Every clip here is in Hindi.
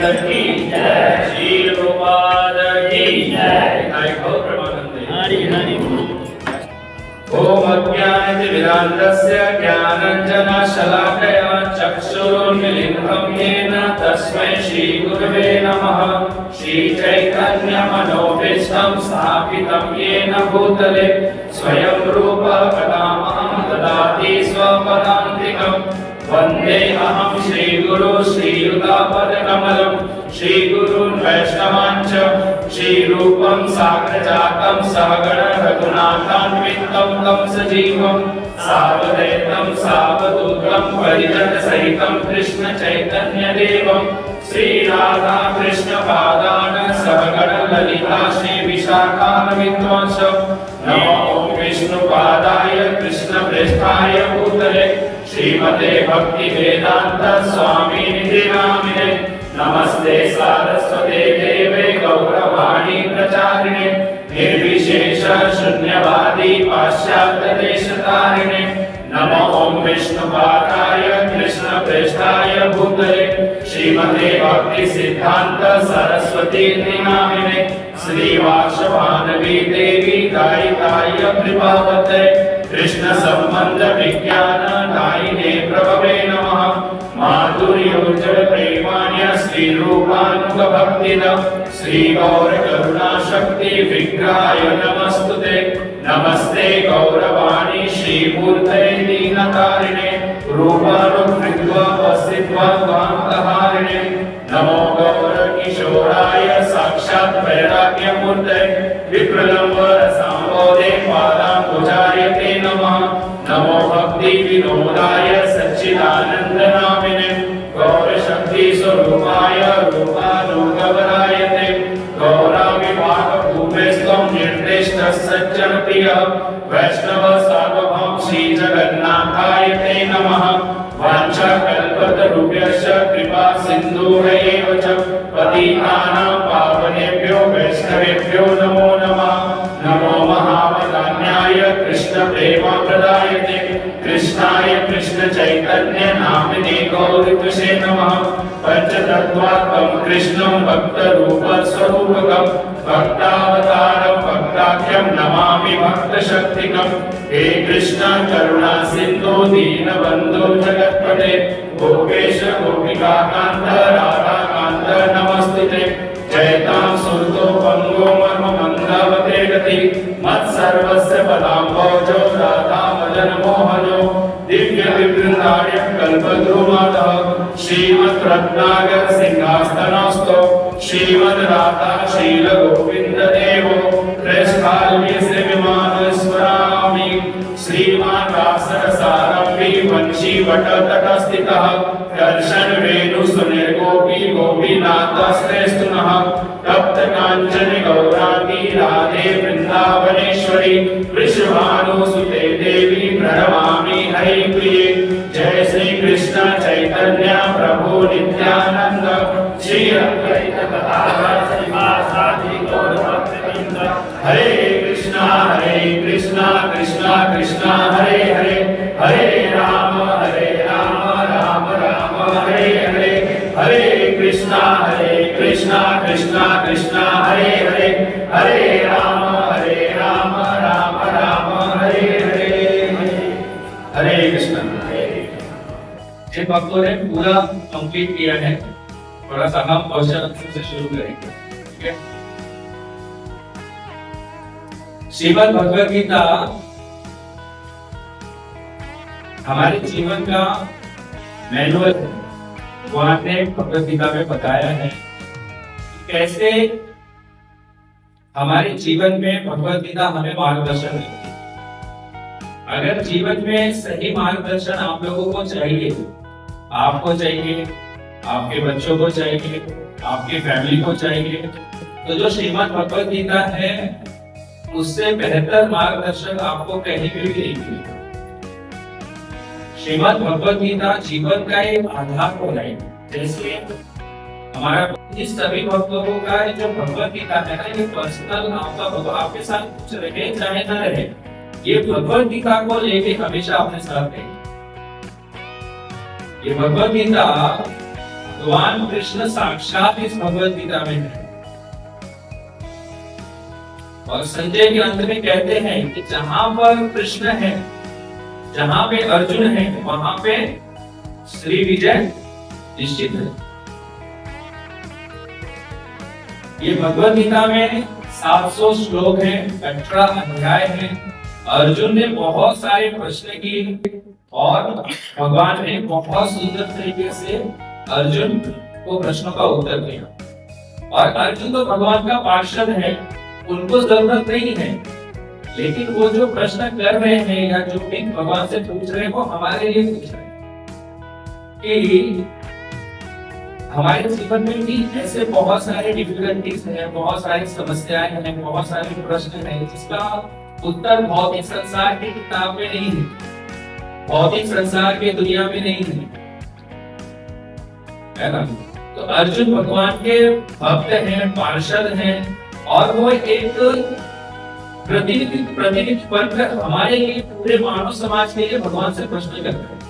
की जय, श्री गोपाल की जय। हरि हरि ओम अज्ञानतिमिरान्धस्य ज्ञानाञ्जनशलाकया चक्षुरुन्मीलितं येन तस्मै श्रीगुरवे नमः। श्रीचैतन्यमनोभीष्टं स्थापितं येन भूतले स्वयं रूप कदा मां ददाति स्वपदान्तिकम्। वन्देऽहं श्रीगुरु श्रीयुतापदकमलं श्रीगुरून् वैष्णवांश्च श्रीरूपं साग्रजातं सहगण रघुनाथान्वितं तं सजीवं सावधैतं सावधूतं परिजनसहितं कृष्ण चैतन्यदेवं श्रीराधा कृष्णपादान् सहगण ललिता श्रीविशाखान्वितांश्च। नमो विष्णुपादाय कृष्णप्रेष्ठाय भूतले श्रीमते भक्तिवेदांत स्वामिनिधि नामिने। नमस्ते सारस्वते देवे गौरवाणी प्रचारिणे निर्विशेष शून्यवादी पाश्चात्य देशतारिणे। नमो ओम विष्णुपादाय कृष्णप्रेष्ठाय भूतले श्रीमते भक्ति सिद्धांत सरस्वती नामिने। श्रीवासवानवी देवी गायिकाय कृपावते कृष्ण संबंध विज्ञान दायिने प्रभवे नमः। माधुर्योज्जल प्रेमाण्य श्री रूपानुग भक्तिद श्री गौर करुणा शक्ति विग्रहाय नमस्तुते। नमस्ते गौरवाणी श्री मूर्ते दीनकारिणे रूपानुकृत्वा वसित्वा कांतहारिणे। नमो गौर किशोराय साक्षात् वैराग्य मूर्ते विप्रलंबर सांबोधे पादांबुजायते नमः। नमो भक्ति विनोदाय सच्चिदानंद नामिने गौर शक्ति स्वरूपाय रूपानुगवरायते। गौरा विभाग भूमेस्त्वं निर्दिष्ट सज्जन प्रिय वैष्णव सार्वभौम श्री जगन्नाथाय ते नमः। वाञ्छा कल्पतरुभ्यश्च कृपा सिन्धुभ्यैव च पतितानां पावनेभ्यो वैष्णवेभ्यो नमो नमः। नमो महावदान्याय कृष्ण प्रेमप्रदायते कृष्णाय कृष्ण चैतन्य नामिने गौरीतुषे नमः। पंचतत्त्वात्मकं कृष्णं भक्तरूप स्वरूपकं भक्तावतारं भक्ताख्यं नमामि भक्तशक्तिकं। हे कृष्ण करुणा सिन्धु दीनबन्धु जगत्पते गोपेश गोपिकाकान्त राधाकान्त नमस्तुते। जयतां सुरतो पंगो मर्म मंदावते गति मत्सर्वस्य पदाम्भोजो राधा मदन मोहनो दिव्य विवृन्दार्य कल्पद्रुमादः श्रीमद् रत्नाकर सिंहासनस्थो श्रीमद् राधा शील गोविंद देवो प्रेष्ठाल्यस्य विमान स्मरामि। श्रीमान रासरसारम्भी वंशी वटतटस्थितः दर्शन वेणु सुनिर्गोपी गोपीनाथश्रेष्ठुनः। तप्त कांचन गौरांगी राधे वृंदावनेश्वरी वृषभानुसुते देवी प्रणमामि हरिप्रिये। जय श्री कृष्ण चैतन्य प्रभु नित्यानंद श्री अद्वैत गदाधर श्रीवासादि गौर भक्तवृंद। हरे कृष्णा कृष्णा कृष्णा हरे हरे हरे राम राम राम हरे हरे। हरे कृष्णा कृष्णा कृष्णा हरे हरे हरे राम राम राम हरे हरे। हरे कृष्णा। जिन भक्तों ने पूरा कंप्लीट किया है थोड़ा सा हम क्वेश्चन से शुरू करेंगे, ठीक है। श्रीमद् भगवद गीता हमारे जीवन का मैनुअल है। भगवान ने भगवद गीता में बताया है कि कैसे हमारे जीवन में भगवद गीता हमें मार्गदर्शन देती है। अगर जीवन में सही मार्गदर्शन आप लोगों को चाहिए, आपको चाहिए, आपके बच्चों को चाहिए, आपकी फैमिली को चाहिए, तो जो श्रीमद् भगवद गीता है उससे बेहतर मार्गदर्शन आपको कहीं भी नहीं मिलेगा। श्रीमद् भगवद गीता जीवन का एक आधार हो रही है। जैसे हमारा इस सभी भक्तों का जो भगवद गीता है ना, ये पर्सनल आपका भगवान आपके साथ कुछ रहे चाहे ना रहे, ये भगवद गीता को लेके हमेशा अपने साथ रहे। ये भगवद गीता भगवान कृष्ण साक्षात इस भगवत गीता में है। और संजय के अंत में कहते हैं कि जहां पर कृष्ण है, जहां पे अर्जुन है, वहां पे श्री विजय निश्चित है। ये भगवत गीता में 700 श्लोक हैं, 18 अध्याय हैं। अर्जुन ने बहुत सारे प्रश्न किए और भगवान ने बहुत सुंदर तरीके से अर्जुन को प्रश्नों का उत्तर दिया। और अर्जुन तो भगवान का पार्षद है, उनको जरूरत नहीं है, लेकिन वो जो प्रश्न कर रहे हैं या जो भी भगवान से पूछ रहे हैं वो हमारे लिए पूछ रहे हैं कि हमारे जीवन में भी ऐसे बहुत सारे डिफिकल्टीज हैं, बहुत सारी समस्याएं हैं, बहुत सारे प्रश्न हैं जिसका उत्तर भौतिक संसार की किताब में नहीं है, भौतिक संसार के दुनिया में नहीं है ना। तो अर्जुन भगवान के भक्त हैं, पार्षद हैं, और वो एक प्रतिनिधि बनकर हमारे लिए, पूरे मानव समाज के लिए भगवान से प्रश्न करते हैं।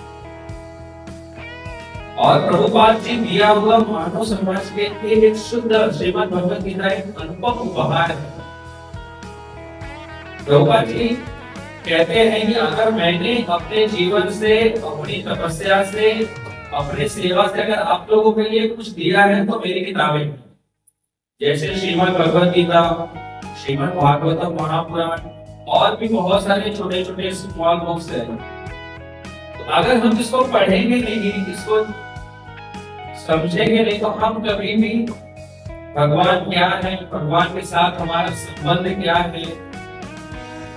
और प्रभुपाद जी दिया हुआ मानव समाज के लिए एक शुद्ध श्रीमद् भगवत गीता एक अनुपम उपहार है। प्रभुपाद जी कहते हैं कि अगर मैंने अपने जीवन से, अपनी तपस्या से, अपनी सेवा से अगर आप लोगों के लिए कुछ दिया है तो मेरी किताबें, जैसे श्रीमद् भगवत गीता, श्रीमद् भागवतम महापुराण और भी बहुत सारे छोटे छोटे स्मॉल बुक्स हैं। तो अगर हम इसको पढ़ेंगे नहीं, इसको समझेंगे नहीं, तो हम कभी भी भगवान क्या है, भगवान के साथ हमारा संबंध क्या है,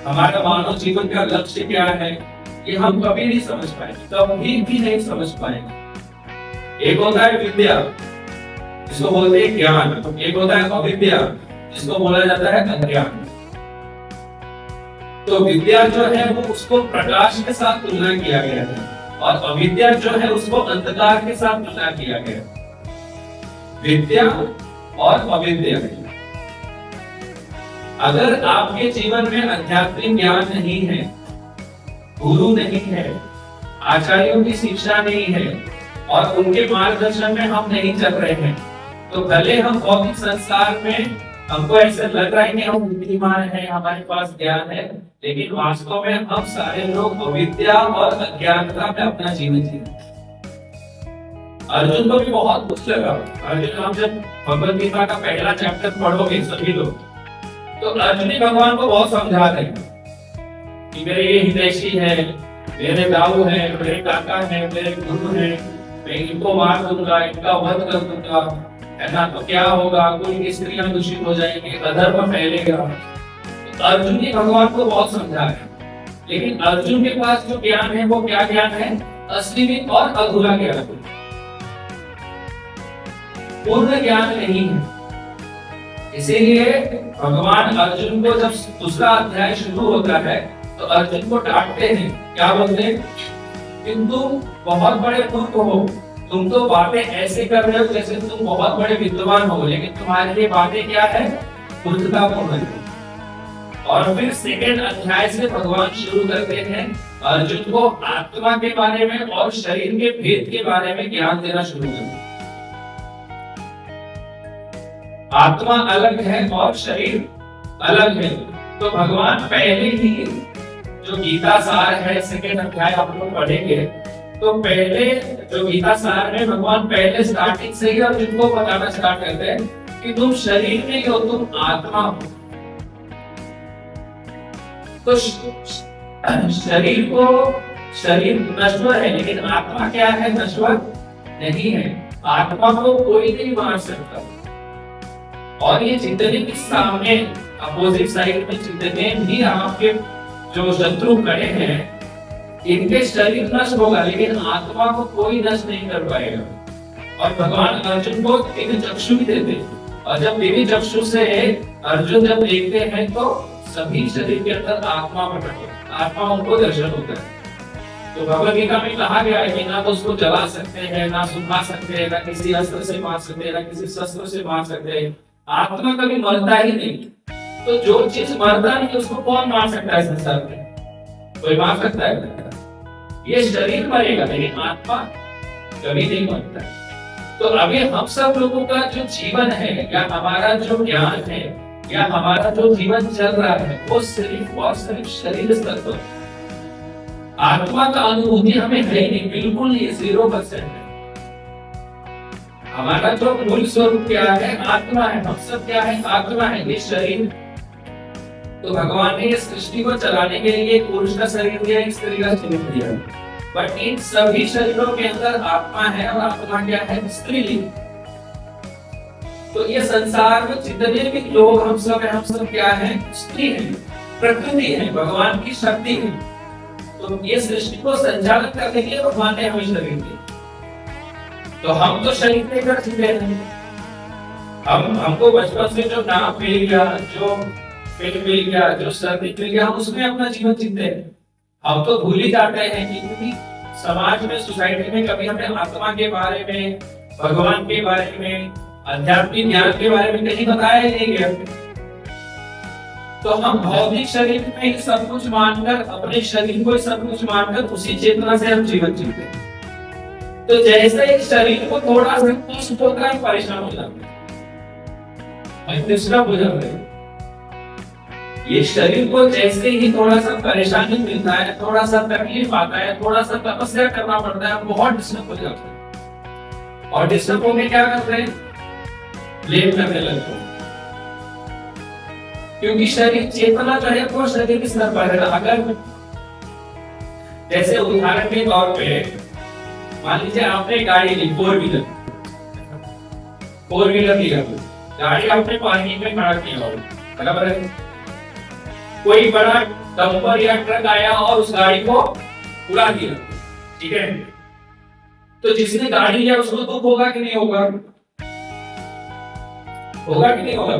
हमारा मानव जीवन का लक्ष्य क्या है, ये हम कभी नहीं समझ पाएंगे, कभी भी नहीं समझ पाएंगे। एक होता है विद्या, जिसको बोलते हैं ज्ञान, एक होता है अविद्या, जिसको बोला जाता है अज्ञान। तो विद्या जो है वो उसको प्रकाश के साथ तुलना किया गया है, और अविद्या जो है उसको अंधकार के साथ तुलना किया गया। विद्या और अविद्या, अगर आपके जीवन में आध्यात्मिक ज्ञान नहीं है, गुरु नहीं है, आचार्यों की शिक्षा नहीं है और उनके मार्गदर्शन में हम नहीं चल रहे हैं, तो भले हम भौतिक संसार में हमको ऐसे लग रहा है कि हम बुद्धिमान हैं, हमारे पास ज्ञान है, लेकिन वास्तव में हम सारे लोग अविद्या और अज्ञानता में अपना जीवन जी रहे हैं। अर्जुन को भी बहुत दुख लगा। अर्जुन, हम जब भगवत गीता का पहला चैप्टर पढ़ोगे सभी लोग, तो अर्जुन भगवान को बहुत समझा रहे हैं कि मेरे ये हितैषी है, मेरे दाऊ है, मेरे काका है, मेरे गुरु है, मैं इनको मार दूंगा, इनका वध कर दूंगा, है ना, तो क्या होगा, कोई स्त्रियां दूषित हो जाएंगी, अधर्म फैलेगा। तो अर्जुन ने भगवान को बहुत समझा है, लेकिन अर्जुन के पास जो ज्ञान है वो क्या ज्ञान है? असली में और अधूरा ज्ञान, पूर्ण ज्ञान नहीं है। इसीलिए भगवान अर्जुन को जब दूसरा अध्याय शुरू होता है तो अर्जुन को डांटते हैं, क्या बोलते हैं? किंतु बहुत बड़े मूर्ख हो, तुम तो बातें ऐसे कर रहे हो जैसे तुम बहुत बड़े विद्वान हो, लेकिन तुम्हारे लिए बातें क्या है? मूर्खतापूर्ण है। और फिर सेकंड अध्याय से भगवान शुरू करते हैं अर्जुन को आत्मा के बारे में और शरीर के भेद के बारे में ज्ञान देना शुरू करते हैं। आत्मा अलग है और शरीर अलग है। तो भगवान पहले ही जो गीता सार है, सेकंड अध्याय आप लोग पढ़ेंगे, तो पहले जो गीता सार में भगवान पहले स्टार्टिंग से ही अर्जुन को बताना स्टार्ट करते हैं कि तुम शरीर में हो, तुम आत्मा हो। तो शरीर नश्वर है, लेकिन आत्मा क्या है? नश्वर नहीं है। आत्मा को कोई नहीं मार सकता। और ये जितने भी सामने अपोजिट साइड में जितने भी आपके जो शत्रु खड़े हैं, इनके शरीर नष्ट होगा, लेकिन आत्मा को कोई नष्ट नहीं कर पाएगा। और भगवान अर्जुन को दिव्य चक्षु भी देते, और जब दिव्य चक्षु से अर्जुन जब देखते हैं तो सभी शरीर के अंदर आत्मा प्रकट होती है, आत्मा उनको दर्शन होता है। तो भगवद गीता में कहा गया है कि ना तो उसको जला सकते हैं, ना सुखा सकते हैं, ना किसी अस्त्र से मार सकते हैं, ना किसी शस्त्र से मार सकते हैं। आत्मा कभी मरता ही नहीं। तो जो चीज मरता नहीं उसको कौन मार सकता है संसार में? कोई मार सकता है? ये शरीर मरेगा, लेकिन आत्मा कभी नहीं मरता है। तो अभी हम सब लोगों का जो जीवन है या हमारा जो ज्ञान है या हमारा जो जीवन चल रहा है वो सिर्फ और सिर्फ शरीर स्तर पर, आत्मा का अनुभूति हमें है नहीं, बिल्कुल नहीं, 0% है। हमारा जो मूल स्वरूप क्या है, आत्मा है। हम सब क्या है, आत्मा है, ये शरीर। तो भगवान ने इस सृष्टि को चलाने के लिए एक पुरुष का शरीर दिया, एक स्त्री का शरीर दिया, बट इन सभी शरीरों के अंदर आत्मा है और आत्मा क्या है, स्त्रीलिंग। तो ये संसार में जितने भी लोग हम सब क्या है, स्त्री है, प्रकृति है, भगवान की शक्ति है। तो ये सृष्टि को संचालन करने के लिए भगवान ने हमें शरीर दिया। तो हम तो शरीर लेकर जीते हैं। हमको बचपन से जो नाम मिल गया, जो पेट मिल गया, जो सर्दी मिल गया, हम उसमें अपना जीवन जीते हैं। हम तो भूल ही जाते हैं कि समाज में, सोसाइटी में कभी हमें आत्मा के बारे में, भगवान के बारे में, आध्यात्मिक ज्ञान के बारे में कहीं बताया ही नहीं गया। तो हम भौतिक शरीर में सब कुछ मानकर, अपने शरीर को सब कुछ मानकर उसी चेतना से हम जीवन जीते हैं। तो जैसे एक शरीर को थोड़ा सा कष्ट होता है, परेशान हो जाते हैं, डिस्टर्ब हो जाते हैं। ये शरीर को जैसे ही थोड़ा सा परेशानी मिलता है, थोड़ा सा तकलीफ आता है, थोड़ा सा तपस्या करना पड़ता है, बहुत डिस्टर्ब हो जाता है। और डिस्टर्ब होके क्या करते हैं, ब्लेम करने लगते हैं। क्योंकि शरीर, चेतना जो है वो शरीर के स्तर पर है। अगर जैसे उदाहरण के तौर पे मान लीजिए आपने गाड़ी ली, 4 व्हीलर लिया, गाड़ी आपने पार्किंग में खड़ा किया हो, बराबर है। कोई बड़ा डंपर या ट्रक आया और उस गाड़ी को उड़ा दिया, ठीक है। तो जिसने गाड़ी लिया उसको दुख होगा कि नहीं होगा, होगा कि नहीं होगा?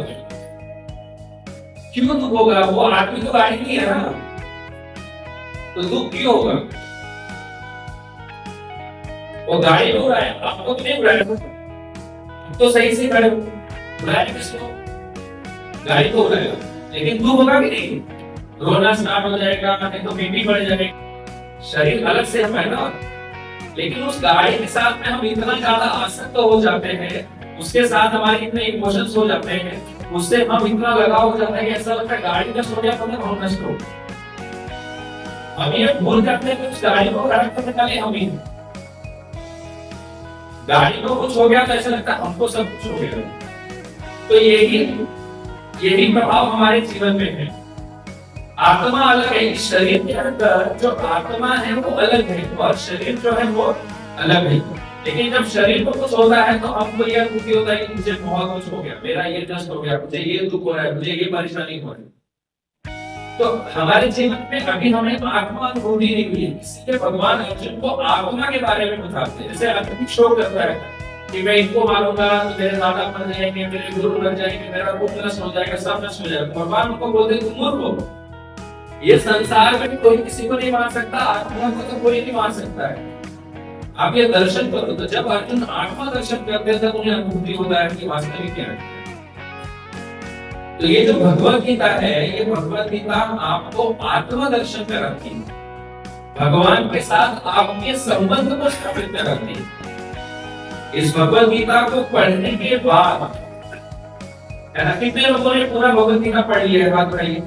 क्यों दुख होगा? वो आदमी तो गाड़ी नहीं है ना, तो दुख क्यों होगा? वो गाड़ी को उड़ाया, आपको तो नहीं उड़ाया, तो सही से खड़े उड़ाया किसको? गाड़ी को उड़ाया, लेकिन दुख होगा कि नहीं? रोना स्टार्ट हो जाएगा, नहीं तो बीपी बढ़ जाएगा। शरीर अलग से है ना, लेकिन उस गाड़ी के साथ में हम इतना ज्यादा आसक्त हो जाते हैं, उसके साथ हमारे इतने इमोशंस हो जाते हैं, उससे हम इतना लगाव हो जाता है कि ऐसा लगता है गाड़ी नष्ट हो गया तो हम नष्ट हो। हम ये भूल जाते हैं कि उस गाड़ी को खराब करने वाले हम ही। गाड़ी को कुछ हो गया तो ऐसा लगता है हमको सब कुछ हो गया। तो यही प्रभाव हमारे जीवन में है। आत्मा अलग है, शरीर के अंदर जो आत्मा है वो अलग है और शरीर जो है वो अलग है। लेकिन जब शरीर को कुछ होता है तो हमको यह दुखी होता है कि मुझे बहुत कुछ हो गया, मेरा ये नष्ट हो गया, मुझे ये दुख हो रहा है, मुझे ये परेशानी हो रही है। तो हमारे जीवन में अभी हमें आत्मा अनुभूति नहीं हुई, इसलिए भगवान अर्जुन को आत्मा के बारे में बताते हैं। जैसे अर्जुन शोक करता है कि मैं इनको मारूंगा तो मेरे दादा मर जाएंगे, मेरे गुरु मर जाएंगे, मेरा रूप नष्ट हो जाएगा, सब नष्ट हो जाएगा। भगवान उनको बोलते तुम मूर्ख हो, ये संसार में कोई किसी को नहीं मार सकता, आत्मा को तो कोई नहीं मार सकता है। आप ये दर्शन करो। तो जब अर्जुन आत्मा दर्शन करते हैं तब उन्हें अनुभूति होता है कि वास्तविक क्या है। तो ये जो भगवत गीता है, ये भगवत गीता आपको आत्मा दर्शन कराती है, भगवान के साथ आपके संबंध को स्थापित कराती है। इस भगवत गीता को पढ़ने के बाद, है ना, कितने लोगों ने पूरा भगवत गीता पढ़ लिया है? बात बताइए।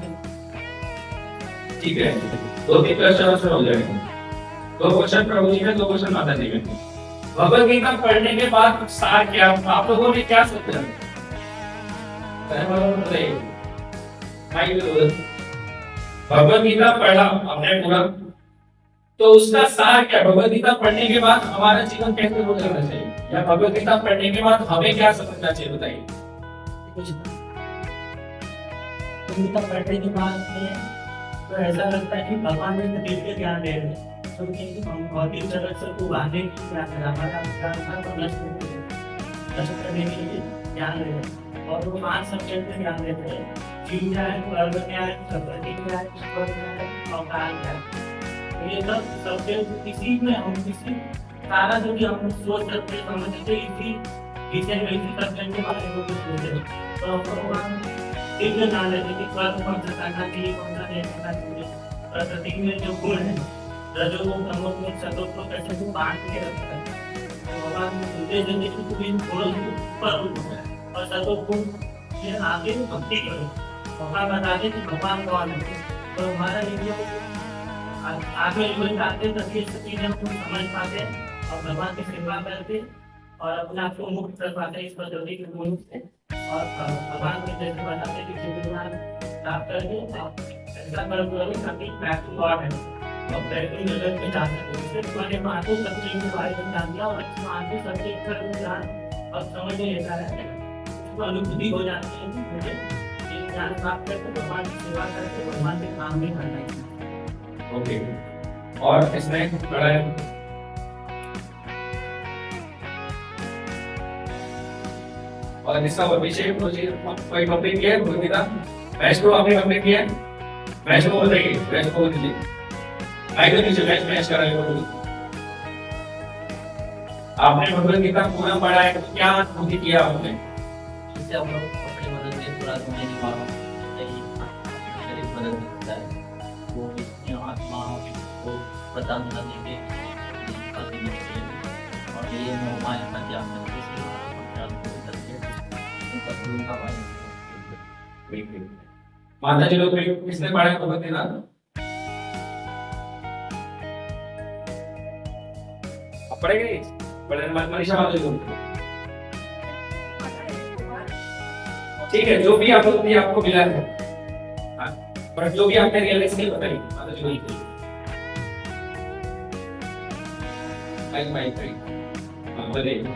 ठीक है, 2-3 क्वेश्चन हो जाएंगे। 2 क्वेश्चन प्रभु जी में, 2 क्वेश्चन माता जी में। भगवत गीता पढ़ने के बाद सार क्या, आप लोगों ने क्या सोचा? भगवत गीता पढ़ा हमने पूरा, तो उसका सार क्या? भगवत गीता पढ़ने के बाद हमारा जीवन कैसे हो जाना चाहिए, या भगवत गीता पढ़ने के बाद हमें क्या समझना चाहिए, बताइए। गीता पढ़ने के बाद तो ऐसा लगता है कि भगवान ने दिल के ज्ञान दे रहे हैं, क्योंकि हम भौतिक जगत से उबारने की ज्ञान है, हमारा विचार को नष्ट करने के लिए ज्ञान दे रहे हैं। और वो 5 सब्जेक्ट में ज्ञान देते हैं, जीव न्याय, वर्ग न्याय, प्रकृति न्याय, ईश्वर न्याय और काल न्याय। ये सब सब्जेक्ट किसी में हम किसी सारा जो भी हम सोच सकते हैं, समझ सकते हैं, इसी विषय में, इसी सब्जेक्ट के बारे में कुछ सोचते हैं। तो भगवान दिव्य ज्ञान देते कि कर्म कौन सा करना चाहिए, कौन सा नहीं करना चाहिए, प्रकृति में जो गुण है, रजोगुण, तमोगुण, सतोगुण कैसे बांट के रखता है। भगवान मुझे जिंदगी को भी थोड़ा ऊपर उठना है और सर्वोपरि ये आगे भक्ति करो। भगवान बताते कि भगवान कौन है, तो हमारा ये आगे जो जाते तभी चीजें हम समझ पाते और भगवान की सेवा करते और अपने आप को मुक्त कर पाते इस पद्धति के गुण से। और भगवान के जैसे बताते कि भगवान प्राप्त करके आप ऐसा करोगे ताकि बैक टू गॉड है और बैक टू रिजल्ट पे जा सकते। इससे मैंने मातु सब्जेक्ट के बारे में जान लिया और इस मातु सब्जेक्ट पर ज्ञान और समझ में लेता है, उसको अनुभूति हो जाती है कि मुझे ये ज्ञान प्राप्त करके भगवान की सेवा करके भगवान के काम भी करना है। ओके, और इसमें बड़ा है और इसका विषय कोई टॉपिक किया है भगवदगीता मैच को आपने कंप्लीट किया है। मैच को बताइए, मैच को बताइए आइए तो नीचे मैच कराइए। आपने भगवदगीता पूरा पढ़ा है तो क्या अनुभूति किया आपने? इससे हम लोग अपनी मदद से पूरा समझने वाला शरीर मदद करता है, वो इसकी आत्मा को प्रदान करने के और ये मोहमाया का ज्ञान करके माता जी लोग किसने पढ़ा है भगवदगीता? आप पढ़ेंगे पढ़े मनीषा माता जी लोग? ठीक है, जो भी आपको मिला है पर जो भी आपने रियलाइज नहीं बताई माता जी लोग बताइए।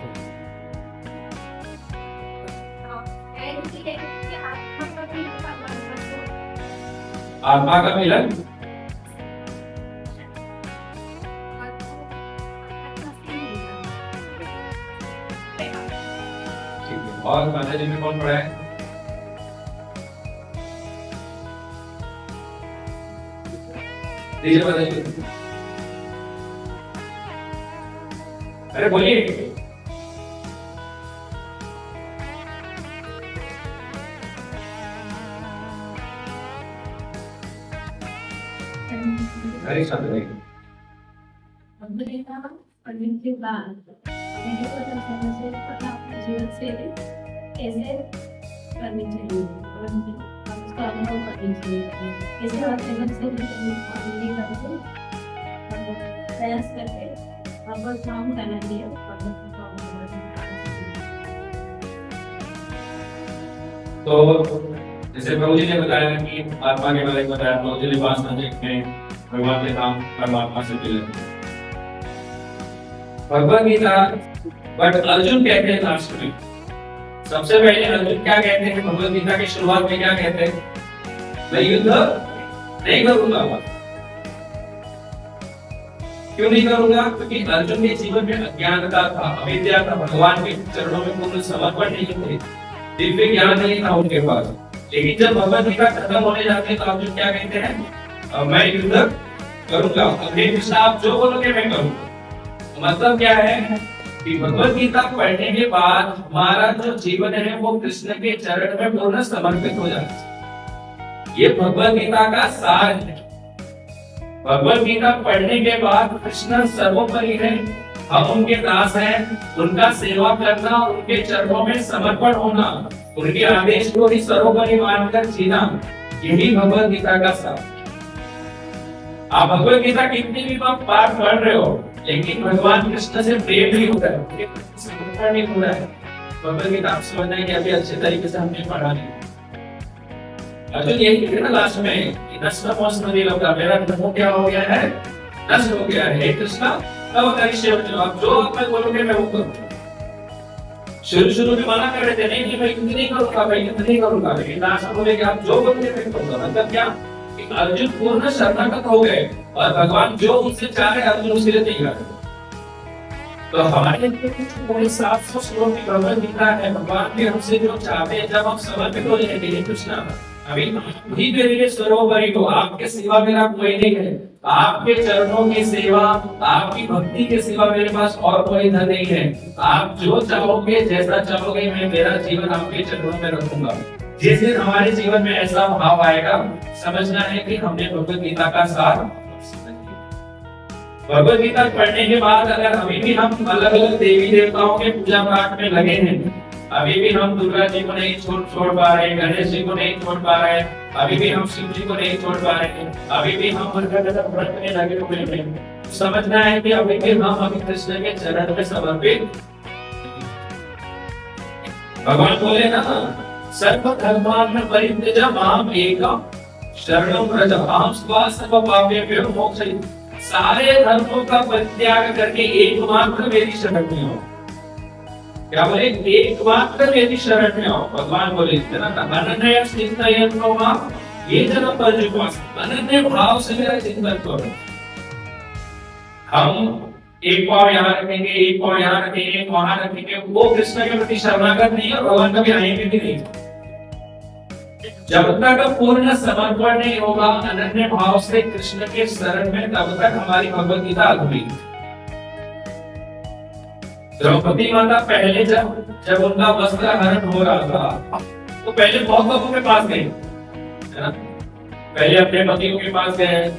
आत्मा का मिलन ठीक है, और माता जी में कौन पढ़ा है? दीजिए माता जी। अरे बोलिए। हरे साथ में भगवदगीता पढ़ने के बाद हमें ये पता चलना चाहिए कि अपने जीवन से कैसे करनी चाहिए और हम उसका अनुभव करनी चाहिए, कैसे हर जगह से करके प्रयास करके भगवत नाम करना चाहिए। तो जैसे प्रभु जी ने बताया कि आत्मा के बारे में बताया, प्रभु जी ने 5 सब्जेक्ट में भगवान के नाम परमात्मा से मिले भगवदगीता। बट अर्जुन कहते हैं लास्ट में, सबसे पहले अर्जुन क्या कहते हैं भगवदगीता की शुरुआत में? क्या कहते हैं? मैं युद्ध नहीं करूंगा। क्यों नहीं करूंगा? क्योंकि अर्जुन के जीवन में अज्ञानता था, अविद्या था, भगवान के चरणों में पूर्ण समर्पण नहीं थे, दिव्य ज्ञान नहीं था उनके पास। लेकिन जब भगवदगीता खत्म होने जाते हैं तो अर्जुन क्या कहते हैं? मैं युद्ध करूंगा। हे कृष्ण, आप जो बोलोगे मैं करूंगा। मतलब क्या है कि भगवदगीता पढ़ने के बाद हमारा जो जीवन है वो कृष्ण के चरण में पूर्ण समर्पित हो जाता है। ये भगवदगीता का सार है। भगवदगीता पढ़ने के बाद कृष्ण सर्वोपरि है, हम उनके दास हैं, उनका सेवा करना, उनके चरणों में समर्पण होना, उनके आदेश को ही सर्वोपरि मानकर जीना, यही भगवदगीता का सार। आप भगवदगीता कितनी भी बार पढ़ रहे हो लेकिन भगवान कृष्ण से प्रेम नहीं होता है, समर्पण नहीं हो रहा है। भगवदगीता आप समझना है कि अभी अच्छे तरीके से हमने पढ़ा नहीं। अर्जुन यही कहते हैं ना लास्ट में कि मेरा धर्म क्या हो गया है? नष्ट हो गया है। हे कृष्ण, तब करिष्ये वचनम, आप जो आप बोलोगे मैं वो करूंगा। शुरू में मना कर रहे थे, नहीं मैं युद्ध नहीं करूंगा, मैं युद्ध नहीं करूंगा, लेकिन लास्ट में बोले कि आप जो बोलोगे मैं करूंगा। मतलब क्या? अर्जुन पूर्ण शरणागत हो गए और भगवान जो उनसे चाह रहे अर्जुन उसके लिए तैयार है। तो हमारे पूरे 700 श्लोक की भगवदगीता है। भगवान भी हमसे जो चाहते हैं, जब हम समर्पित हो जाएंगे कृष्ण, अभी मेरे सर्वोपरि को आपके सिवा मेरा कोई नहीं है, आपके चरणों की सेवा, आपकी भक्ति के सिवा मेरे पास और कोई धन नहीं है। आप जो चाहोगे, जैसा चाहोगे, मैं मेरा जीवन आपके चरणों में रखूंगा। जिस दिन हमारे जीवन में ऐसा भाव आएगा, समझना है कि हमने भगवदगीता का सार भगवत गीता पढ़ने के बाद अगर अभी भी हम अलग अलग देवी देवताओं के पूजा पाठ में लगे हैं, अभी भी हम दुर्गा जी को नहीं छोड़ पा रहे, गणेश जी को नहीं छोड़ पा रहे, अभी भी हम शिव जी को नहीं छोड़ पा रहे, अभी भी हम व्रत में लगे हुए हैं, समझना है कि अभी भी हम अभी कृष्ण के चरण में समर्पित। भगवान बोले ना, सर्व धर्मान परित्यज्य माम एकम शरणं व्रज अहं त्वा सर्व पापेभ्यो मोक्षयि। सारे धर्मों का परित्याग करके एकमात्र मेरी शरण में आओ। क्या बोले? एकमात्र मेरी शरण में आओ। भगवान बोले अनन्य चिंतयन्तो मां ये जन पर्युपास, अनन्य भाव से मेरा चिंतन करो। हम एक पाँव यहाँ रखेंगे, एक पाँव यहाँ रखेंगे, एक वहां रखेंगे, वो कृष्ण के प्रति शरणागत नहीं है, भगवान कभी आएंगे भी नहीं। जब तक पूर्ण समर्पण नहीं होगा अनन्य भाव से कृष्ण के शरण में, तब तक हमारी भगवत गीता अधूरी। द्रौपदी माता पहले जब उनका वस्त्र हरण हो रहा था, तो पहले बहुत लोगों के पास गए, है ना? पहले अपने पतियों के पास गए,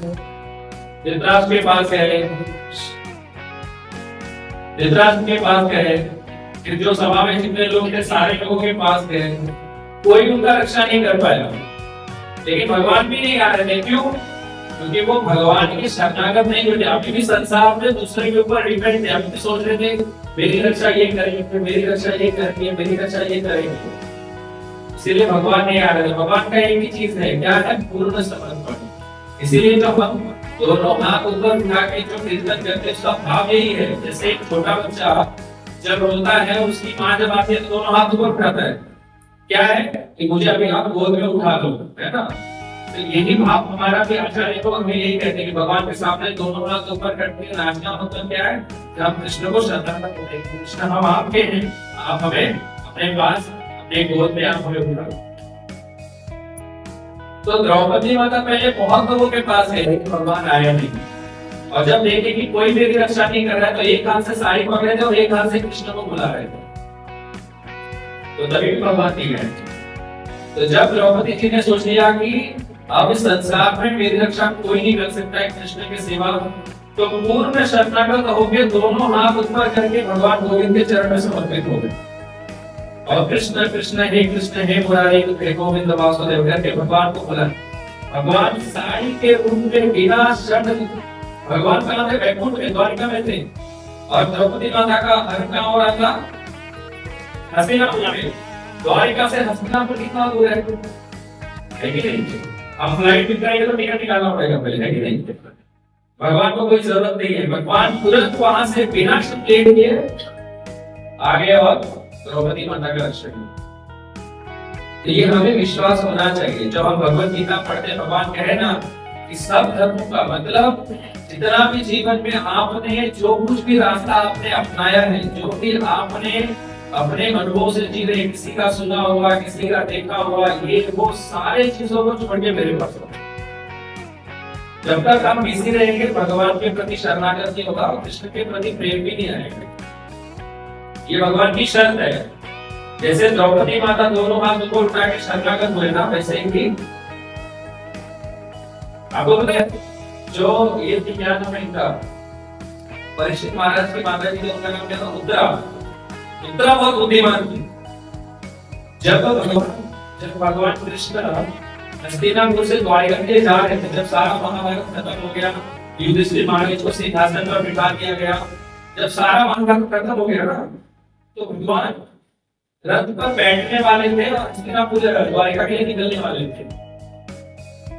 धृतराष्ट्र के पास गए, धृतराष्ट्र के पास गए, फिर जो सभा में जितने लोग थे सारे लोगों के पास गए, कोई उनका रक्षा नहीं कर पाया। लेकिन भगवान भी नहीं आ रहे थे, क्यों? क्योंकि वो भगवान के शरणागत नहीं हुए थे। अभी भी संसार में दूसरे के ऊपर डिपेंड थे। अभी भी सोच रहे थे मेरी रक्षा ये करेंगे, मेरी रक्षा ये करेंगे, मेरी रक्षा ये करेंगे। इसीलिए भगवान नहीं आ रहे थे। भगवान का एक ही चीज है, क्या है? पूर्ण समर्पण। इसीलिए जब हम दोनों हाथ ऊपर उठा के जो कीर्तन करते हैं, उसका भाव यही है। जैसे एक छोटा बच्चा जब रोता है, उसकी माँ जब आती है तो दोनों हाथ ऊपर उठाता है, क्या है कि मुझे अभी आप गोद में उठा लो, है ना? तो यही भाव हमारा भी आचार्य को हमें यही कहते हैं कि भगवान के सामने दोनों हाथ ऊपर करके नाचना मतलब क्या है कि हम कृष्ण को शरणागत होते हैं। कृष्ण हम आपके हैं, आप हमें अपने पास अपने गोद में आप हमें उठा लो। तो द्रौपदी माता पहले बहुत लोगों के पास है, लेकिन भगवान आया नहीं। और जब देखे कि कोई मेरी रक्षा नहीं कर रहा है, तो एक हाथ से साड़ी पकड़े थे और एक हाथ से कृष्ण को बुला रहे थे, तो तभी भी भगवान नहीं गए। तो जब द्रौपदी जी ने सोच लिया कि अब इस संसार में मेरी रक्षा कोई नहीं कर सकता है कृष्ण के सिवा, तो पूर्ण शरणागत होकर दोनों हाथ ऊपर करके भगवान गोविंद के चरण में समर्पित हो गए। और कृष्ण कृष्ण हे मुरारी हे गोविंद वासुदेव करके भगवान को बुला। भगवान साड़ी के रूप में बिना शरण, भगवान कहाँ थे? वैकुंठ में, द्वारिका में थे। और द्रौपदी माता का हरण कहाँ हो रहा था? हस्तिनापुर में। द्वारिका से हस्तिनापुर कितना दूर है कि नहीं? हम फ्लाइट में जाएंगे तो टिकट निकालना पड़ेगा पहले, है कि नहीं? भगवान को कोई जरूरत नहीं है, भगवान तुरंत वहां से बिना प्लेट किए आगे और द्रौपदी माता का रक्षण। तो ये हमें विश्वास होना चाहिए। जब हम भगवत गीता पढ़ते हैं, भगवान कहे ना कि सब धर्मों का मतलब जितना भी जीवन में आपने जो कुछ भी रास्ता आपने अपनाया है, जो भी आपने अपने अनुभव से जी रहे, किसी का सुना हुआ, किसी का देखा हुआ, ये वो सारे चीजों को छोड़ के मेरे पास हो। जब तक हम बिजी रहेंगे, भगवान के प्रति शरणागत नहीं होगा, कृष्ण के प्रति प्रेम भी नहीं आएगा। ये भगवान की शर्त है। जैसे द्रौपदी माता दोनों हाथ ऊपर उठा के शरणागत हुए ना, वैसे ही आपको पता है जो ये क्या नाम है इनका, परीक्षित महाराज की माता जी ने उनका नाम क्या था? उत्तरा। उत्तरा बहुत बुद्धिमान थी। जब भगवान कृष्ण हस्तिनापुर से द्वारिका के जा रहे थे, जब सारा महाभारत खत्म हो गया, युधिष्ठिर महाराज को सिंहासन पर बिठा दिया गया, जब सारा महाभारत खत्म हो गया ना, तो भगवान रथ पर बैठने वाले थे और हस्तिनापुर द्वारिका के लिए निकलने वाले थे।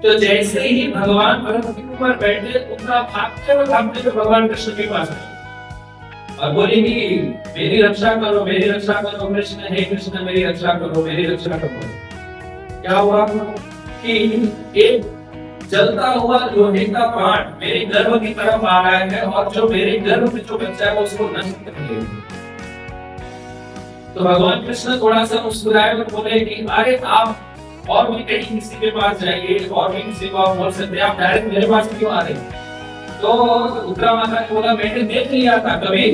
तो जैसे ही भगवान रथ के ऊपर बैठे, उतना भागते हुए भगवान कृष्ण के पास आए और बोले कि मेरी रक्षा करो, मेरी रक्षा करो कृष्ण, हे कृष्ण मेरी रक्षा करो, मेरी रक्षा करो। क्या हुआ कि एक जलता हुआ लोहे का पाट मेरे गर्भ की तरफ आ रहा है और जो मेरे गर्भ में जो बच्चा है उसको नष्ट कर देगा। तो भगवान कृष्ण थोड़ा सा मुस्कुराए और बोले कि अरे आप और भी कहीं किसी के पास जाइए, और भी किसी को आप बोल सकते हैं, आप डायरेक्ट मेरे पास क्यों आ रहे? तो उत्तरा माता ने बोला मैंने देख लिया था कभी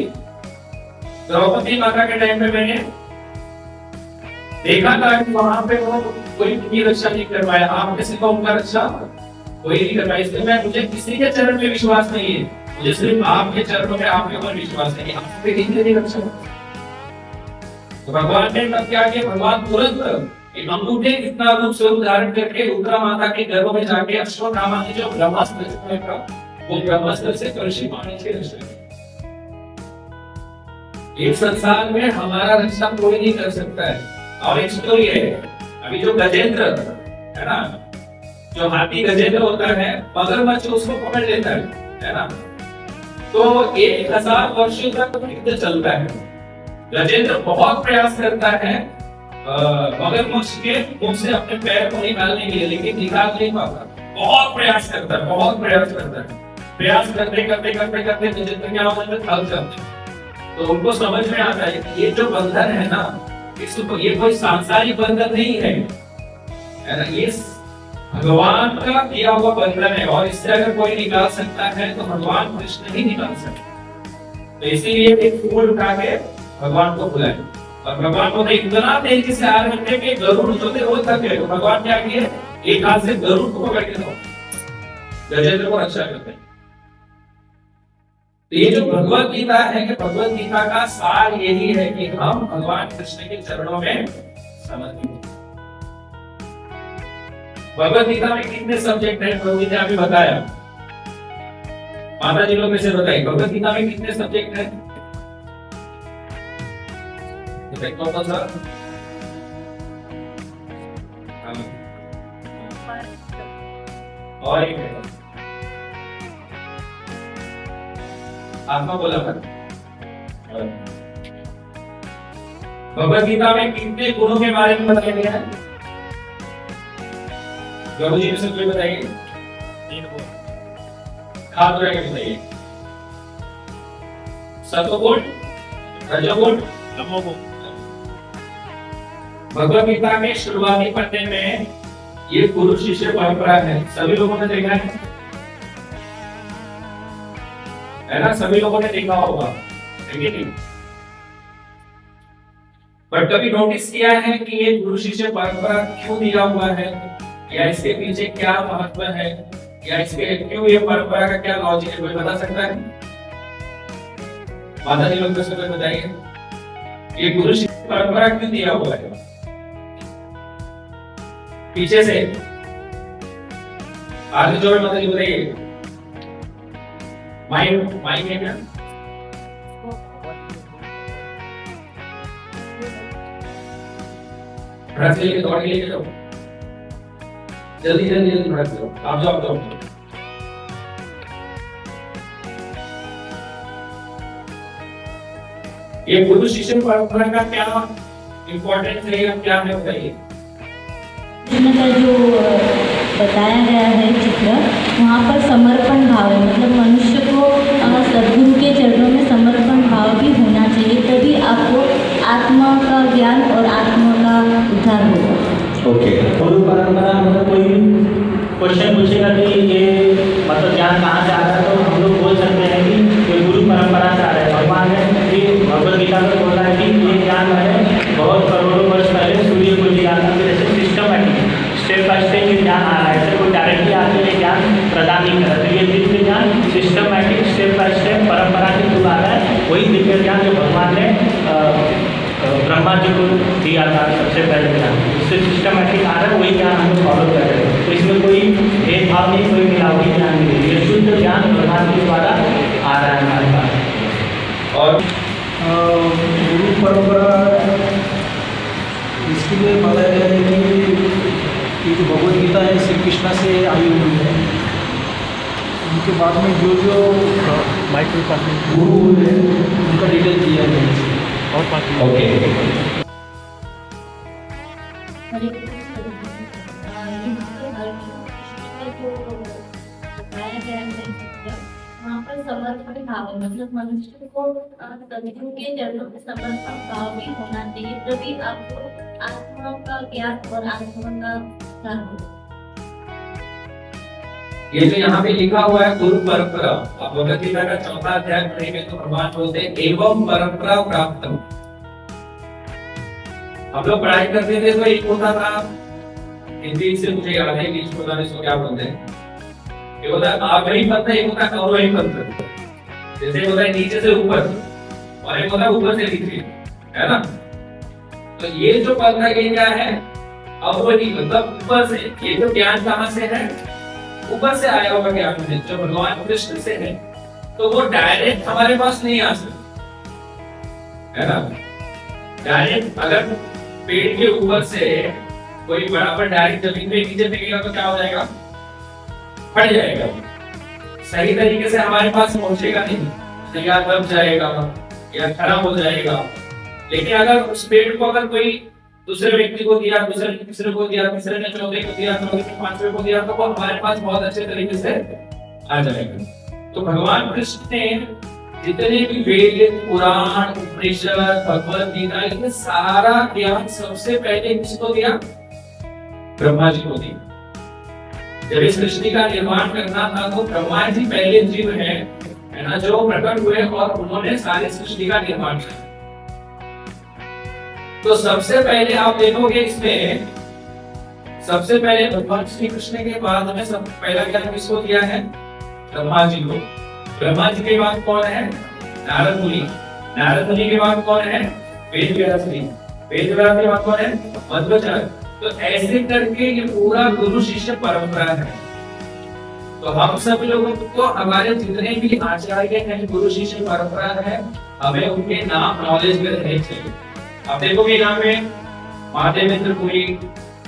द्रौपदी माता के टाइम में, मैंने देखा था कि वहां पे वो कोई उनकी रक्षा नहीं कर पाया, आप किसी को उनका रक्षा कोई नहीं कर पाया। इसलिए मुझे किसी के चरण में विश्वास नहीं है, मुझे सिर्फ आपके चरणों में आपके ऊपर विश्वास है कि आप कोई नहीं रख सकते। तो भगवान ने तब क्या किया, भगवान तुरंत एक अंगूठे इतना रूप स्वरूप धारण करके रुद्रा माता के गर्भ में जाके अश्वत्थामा ने जो ब्रह्मास्त्र का वो ब्रह्मास्त्र से कलशी पानी से रक्षा किया। इस संसार में हमारा रक्षा कोई नहीं कर सकता है। और एक स्टोरी है, अभी जो गजेंद्र है ना, जो हाथी गजेंद्र होता है, मगरमच्छ उसको पकड़ लेता है ना, तो 1000 वर्षों तक युद्ध चलता है। गजेंद्र बहुत प्रयास करता है मगरमच्छ के मुंह से अपने पैर को निकालने के लिए, लेकिन निकाल नहीं पाता। बहुत प्रयास करता है, बहुत प्रयास करता है। प्रयास करते करते करते करते गजेंद्र क्या होता है, थक जाते हैं। तो उनको समझ में आता है कि ये जो बंधन है ना, इसको ये कोई सांसारिक बंधन नहीं है ना, ये भगवान का दिया हुआ बंधन है, और इससे अगर कोई निकाल सकता है तो भगवान कृष्ण ही निकाल सकते। तो इसीलिए एक फूल उठा के भगवान को बुलाए, और भगवान को इतना तेजी से आ रहे थे कि गरुड़ जो थे वो थक गए। तो भगवान क्या किए, एक हाथ से गरुड़ को पकड़ के दो, गजेंद्र को रक्षा करते हैं। तो ये जो भगवत गीता है कि भगवत गीता का सार यही है कि हम भगवान कृष्ण के चरणों में समर्पित। भगवत गीता में कितने सब्जेक्ट हैं, प्रभु जी ने अभी बताया। माता जी लोग में से बताइए, भगवत गीता में कितने सब्जेक्ट हैं? कौन कौन सा? और एक है आत्मा बोला था। भगवत गीता में कितने गुणों के बारे में बताया गया है? प्रभु जी से कोई बताइए। 3 गुण। हाथ उठा के बताइए। सत्वगुण, रजोगुण, तमोगुण। भगवत गीता में शुरुआती पन्ने में ये गुरु शिष्य परंपरा है, सभी लोगों ने देखा है ना, सभी लोगों ने देखा होगा, नहीं? पर कभी नोटिस किया है कि ये गुरु शिष्य परंपरा क्यों दिया हुआ है, या इसके पीछे क्या महत्व है, या इसके क्यों ये परंपरा का क्या लॉजिक है, कोई बता सकता है? माता जी लोग से कोई बताइए, ये गुरु शिष्य परंपरा क्यों दिया हुआ है? पीछे से आगे जो माता जी बताइए। माइक है क्या? रख लेके दौड़ के लेके जाओ, जल्दी जल्दी जल्दी रख लो। आप जाओ। ये गुरु शिष्य परंपरा का क्या इम्पोर्टेंस है, क्या है बताइए। का जो बताया गया है चित्र, वहाँ पर समर्पण भाव है, मतलब मनुष्य को सद्गुरु के चरणों में समर्पण भाव भी होना चाहिए, तभी आपको आत्मा का ज्ञान और आत्मा का उद्धार होगा। ओके। गुरु परंपरा मतलब कोई क्वेश्चन पूछेगा कि ये मतलब ज्ञान कहाँ से आ रहा है, तो हम लोग बोल सकते हैं कि ये गुरु परंपरा से आ रहा है। भगवान ने ये भगवद गीता में बोला है कि ये ज्ञान है बहुत करोड़ों वर्ष पहले सूर्य को दिया था, जैसे सिस्टमैटिक स्टेप बाय स्टेप ये ज्ञान आ रहा है, ऐसे कोई डायरेक्टली आके ये ज्ञान प्रदान नहीं कर रहा। तो ये दिव्य ज्ञान सिस्टमैटिक स्टेप बाय स्टेप परंपरा के थ्रू आ रहा है, वही दिव्य ज्ञान जो भगवान ने ब्रह्मा जी को दिया था सबसे पहले ज्ञान, उससे सिस्टमैटिक आ रहा है, वही ज्ञान हम लोग फॉलो कर रहे हैं। तो इसमें कोई भेदभाव नहीं, कोई मिलावटी ज्ञान नहीं, ये शुद्ध ज्ञान भगवान के द्वारा आ रहा है हमारे पास। और गुरु परंपरा इसके लिए बताया गया है कि ये जो भगवद गीता है श्री कृष्णा से आई हुई है, उनके बाद में जो जो गुरु है उनका डिटेल दिया गया है। ओके। वहाँ पर समर्पण भाव, मतलब मनुष्य को सद्गुरु के चरणों में समर्पण भाव भी होना चाहिए, तभी आपको आत्मा का ज्ञान और आत्मा का ज्ञान होगा। ये जो यहाँ पे लिखा हुआ है गुरु परंपरा, आप भगवद गीता का 4वां अध्याय पढ़ेंगे तो भगवान बोलते हैं एवं परंपरा प्राप्त। हम लोग पढ़ाई करते थे तो एक होता था, हिंदी से मुझे याद है, इंग्लिश में इसको क्या बोलते हैं, एक होता आगही पंथ, एक होता कौरवी पंथ। जैसे होता है नीचे से ऊपर और एक होता है ऊपर से नीचे, है ना। तो ये जो पद है ये क्या है, अवधि, मतलब ऊपर से। ये जो ज्ञान कहाँ से है, ऊपर से आया हुआ ज्ञान है, जो भगवान कृष्ण से है। तो वो डायरेक्ट हमारे पास नहीं आ सकता, है ना। डायरेक्ट अगर पेड़ के ऊपर से कोई बराबर डायरेक्ट जमीन पे नीचे फेंकेगा तो क्या हो जाएगा, फट जाएगा, सही तरीके से हमारे पास पहुंचेगा नहीं, या दब जाएगा या खराब हो जाएगा। लेकिन अगर उस पेड़ को अगर कोई दूसरे व्यक्ति को दिया, दूसरे ने तीसरे को दिया, तीसरे ने चौथे को दिया, चौथे ने पांचवे को दिया, तो वो हमारे पास बहुत अच्छे तरीके से आ जाएगा। तो भगवान कृष्ण ने जितने भी वेद, पुराण, उपनिषद, भगवद गीता, ये सारा ज्ञान सबसे पहले किसको दिया, ब्रह्मा जी को दिया। जब इस सृष्टि का निर्माण करना था तो ब्रह्मा जी पहले जीव है ना, जो प्रकट हुए और उन्होंने सारी सृष्टि का निर्माण किया। तो सबसे पहले आप देखोगे इसमें, सबसे पहले भगवान श्री कृष्ण के बाद हमें सब पहला ज्ञान किसको दिया है, ब्रह्मा जी को। ब्रह्मा जी के बाद कौन है, नारद मुनि। नारद मुनि के बाद कौन है, वेद व्यास जी। वेद व्यास के बाद कौन है, मध्वाचार्य। तो ऐसे करके ये पूरा गुरु शिष्य परंपरा है। तो हम सब लोगों को, हमारे जितने भी आचार्य हैं, गुरु शिष्य परंपरा है, हमें उनके नाम नॉलेज में रहने चाहिए। आप देखोगे यहाँ पे महादेवेंद्र पुरी,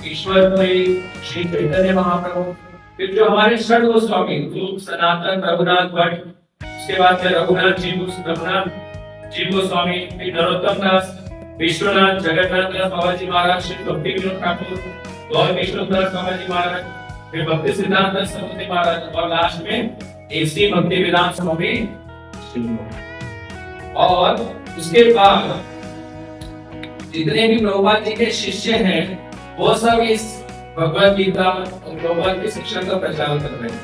ईश्वर पुरी, श्री चैतन्य महाप्रभु, फिर जो हमारे षड गोस्वामी, जो सनातन, रघुनाथ भट्ट, उसके बाद में रघुनाथ जी गोस्वामी, फिर नरोत्तम दास, विश्वनाथ, जगन्नाथ दास बाबाजी महाराज, श्री भक्ति विनोद ठाकुर, गौर विष्णुदास बाबाजी महाराज, फिर भक्ति सिद्धांत सरस्वती महाराज, और लास्ट में एसी भक्ति वेदांत स्वामी। और उसके बाद जितने भी प्रभुपाद जी के शिष्य हैं, वो सब इस भगवद गीता प्रभुपाद की शिक्षा का प्रचार कर रहे हैं।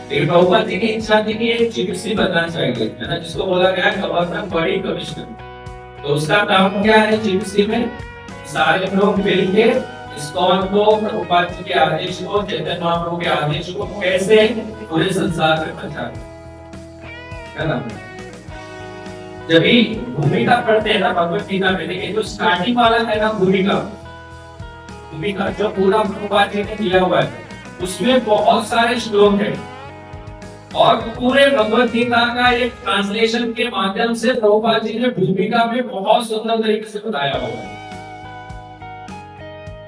लेकिन प्रभुपाद जी की इच्छा थी कि एक चिकित्सी बनना चाहिए, है ना, जिसको बोला गया गवर्नर बड़ी कमिश्नर। तो उसका काम क्या है, चिकित्सी में सारे लोग मिलके इस्कॉन को, प्रभुपाद जी के आदेश को, चैतन्य महाप्रभु के आदेश को कैसे पूरे संसार में प्रचार, है ना। जब भी भूमिका पढ़ते हैं ना भगवद गीता में, देखिए जो स्टार्टिंग वाला है ना भूमिका जो पूरा प्रभुपाद जी ने किया हुआ है, उसमें बहुत सारे श्लोक हैं और पूरे भगवद गीता का एक ट्रांसलेशन के माध्यम से प्रभुपाद जी ने भूमिका में बहुत सुंदर तरीके से बताया हुआ है।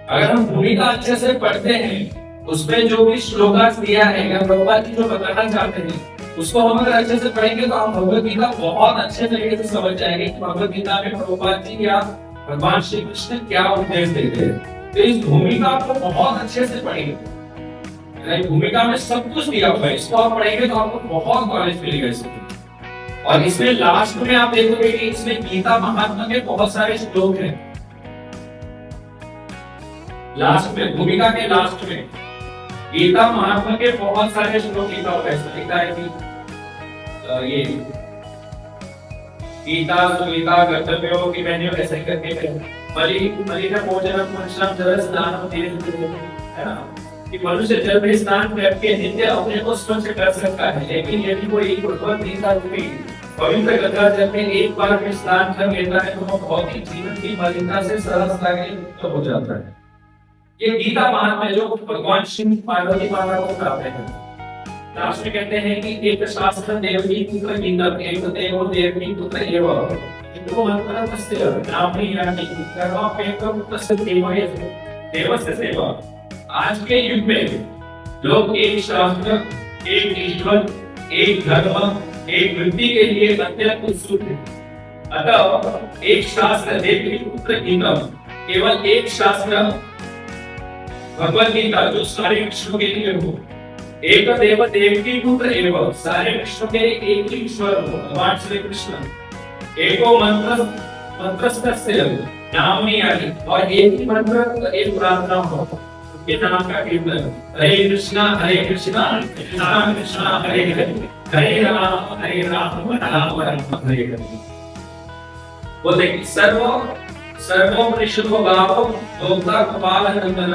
अगर हम भूमिका अच्छे से पढ़ते हैं, उसमें जो भी श्लोकास दिया है या प्रभुपाद जी जो बताना चाहते हैं, उसको हम अगर अच्छे से पढ़ेंगे तो हम भगवद गीता बहुत अच्छे तरीके से समझ जाएंगे कि भगवद गीता में प्रभुपाद जी या भगवान श्री कृष्ण क्या उपदेश देते हैं। तो इस भूमिका को बहुत अच्छे से पढ़ेंगे। भूमिका में सब कुछ दिया हुआ है, इसको आप पढ़ेंगे तो आपको बहुत नॉलेज मिलेगा इसमें। और इसमें लास्ट में आप देखोगे कि इसमें गीता महात्मा के बहुत सारे श्लोक हैं। लास्ट में, भूमिका के लास्ट में गीता महात्मा के बहुत सारे श्लोक लिखा हुआ है। लिखा है कि ये गीता सुगीता कर्तव्यों की मैंने ऐसे करके कि मनुष्य जल में स्नान करके नित्य अपने को स्वच्छ कर सकता है, लेकिन यदि कोई पवित्र गंगा जल में एक बार में स्नान कर लेता है तो वो भौतिक जीवन की मलिनता से सरलता से मुक्त हो जाता है। ये गीता महात्मा जो भगवान शिव पार्वती माता को गाते हैं। लास्ट में कहते हैं कि एक शास्त्र देवकी पुत्र गीता, एक देव देवकी पुत्र एव इनको मंत्रस्य नामनी यानी कर्मा पेकम तस्य देवये देवस्य सेवा। आज के युग में लोग एक शास्त्र, एक ईश्वर, एक धर्म, एक वृत्ति के लिए अत्यंत उत्सुक है। अतः एक शास्त्र देवकी पुत्र गीता, केवल एक शास्त्र भगवद गीता जो सारे विश्व के लिए हो, एक देव देवकी पुत्र एवं सारे विश्व के एक ही ईश्वर हो भगवान श्री कृष्ण, एको मंत्रस्य नामनी आदि, और एक ही मंत्र एक प्रार्थना हो, के नाम का कीर्तन हरे कृष्णा कृष्णा कृष्णा हरे हरे, हरे राम राम राम हरे हरे। बोलते कि सर्वोपनिषदो गावो भोक्ता कपालनंदन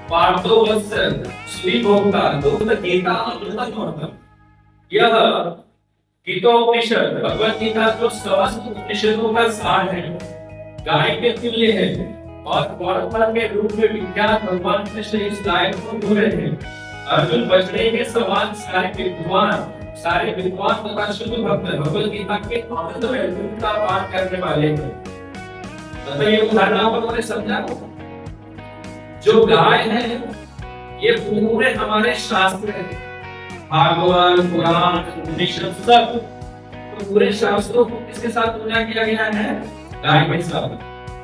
पार्थो वत्स श्री भोक्ता दुग्ध गीता अमृतम। यह गीतोपनिषद भगवत गीता जो समस्त उपनिषदों का सार है, गाय के तुल्य है और परमात्मा के रूप में विख्यात भगवान कृष्ण इस गाय को धो रहे हैं। अर्जुन बछड़े के समान सारे विद्वान तथा शुद्ध भक्त भगवत गीता के अमृत में का पाठ करने वाले हैं। तो ये उदाहरण आपने समझा। जो गाय है ये पूरे हमारे शास्त्र है, भागवत पुराण उपनिषद सब, तो पूरे शास्त्रों को किसके साथ तुलना किया गया है? गाय के साथ।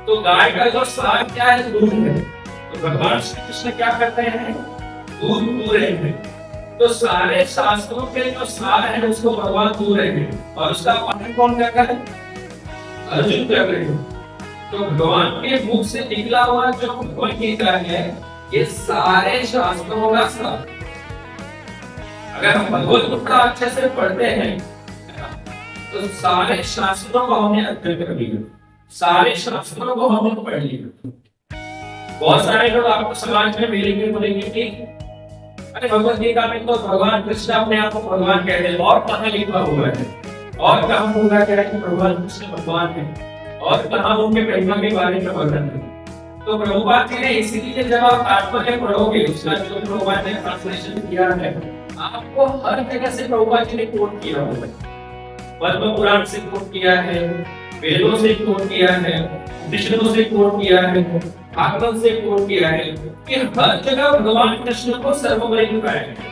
तो गाय का जो सार क्या है? दूध है। तो भगवान श्री कृष्ण क्या करते हैं? दूध पू रहे हैं। तो सारे शास्त्रों के जो सार है उसको भगवान पू रहे हैं और उसका पालन कौन कर रहा है? अर्जुन कर रहे हैं। तो भगवान के मुख से निकला हुआ जो भगवत गीता है ये सारे शास्त्रों का सार। अगर हम भगवत गीता अच्छे से पढ़ते हैं तो सारे शास्त्रों को हमने अध्ययन कर लिया, सारे शास्त्रों को हमने पढ़ लिया। बहुत सारे लोग आपको समाज में मिलेंगे, बोलेंगे कि अरे भगवत गीता में तो भगवान कृष्ण अपने आप को भगवान कहते हैं, और कहाँ लिखा हुआ है, और कहाँ होगा क्या कि भगवान कृष्ण भगवान है, और कहाँ उनके महिमा के बारे में वर्णन है। तो प्रभुपाद जी ने इसीलिए जब आप तात्पर्य पढ़ोगे उसका जो प्रभुपाद ने ट्रांसलेशन किया है आपको हर जगह से प्रभुपाद जी ने कोट किया हुआ है। पद्म पुराण से कोट किया है, वेदों से कोट किया है, उपनिषदों से कोट किया है, भागवत से कोट किया है कि हर जगह भगवान कृष्ण को सर्वोपरि बताया है।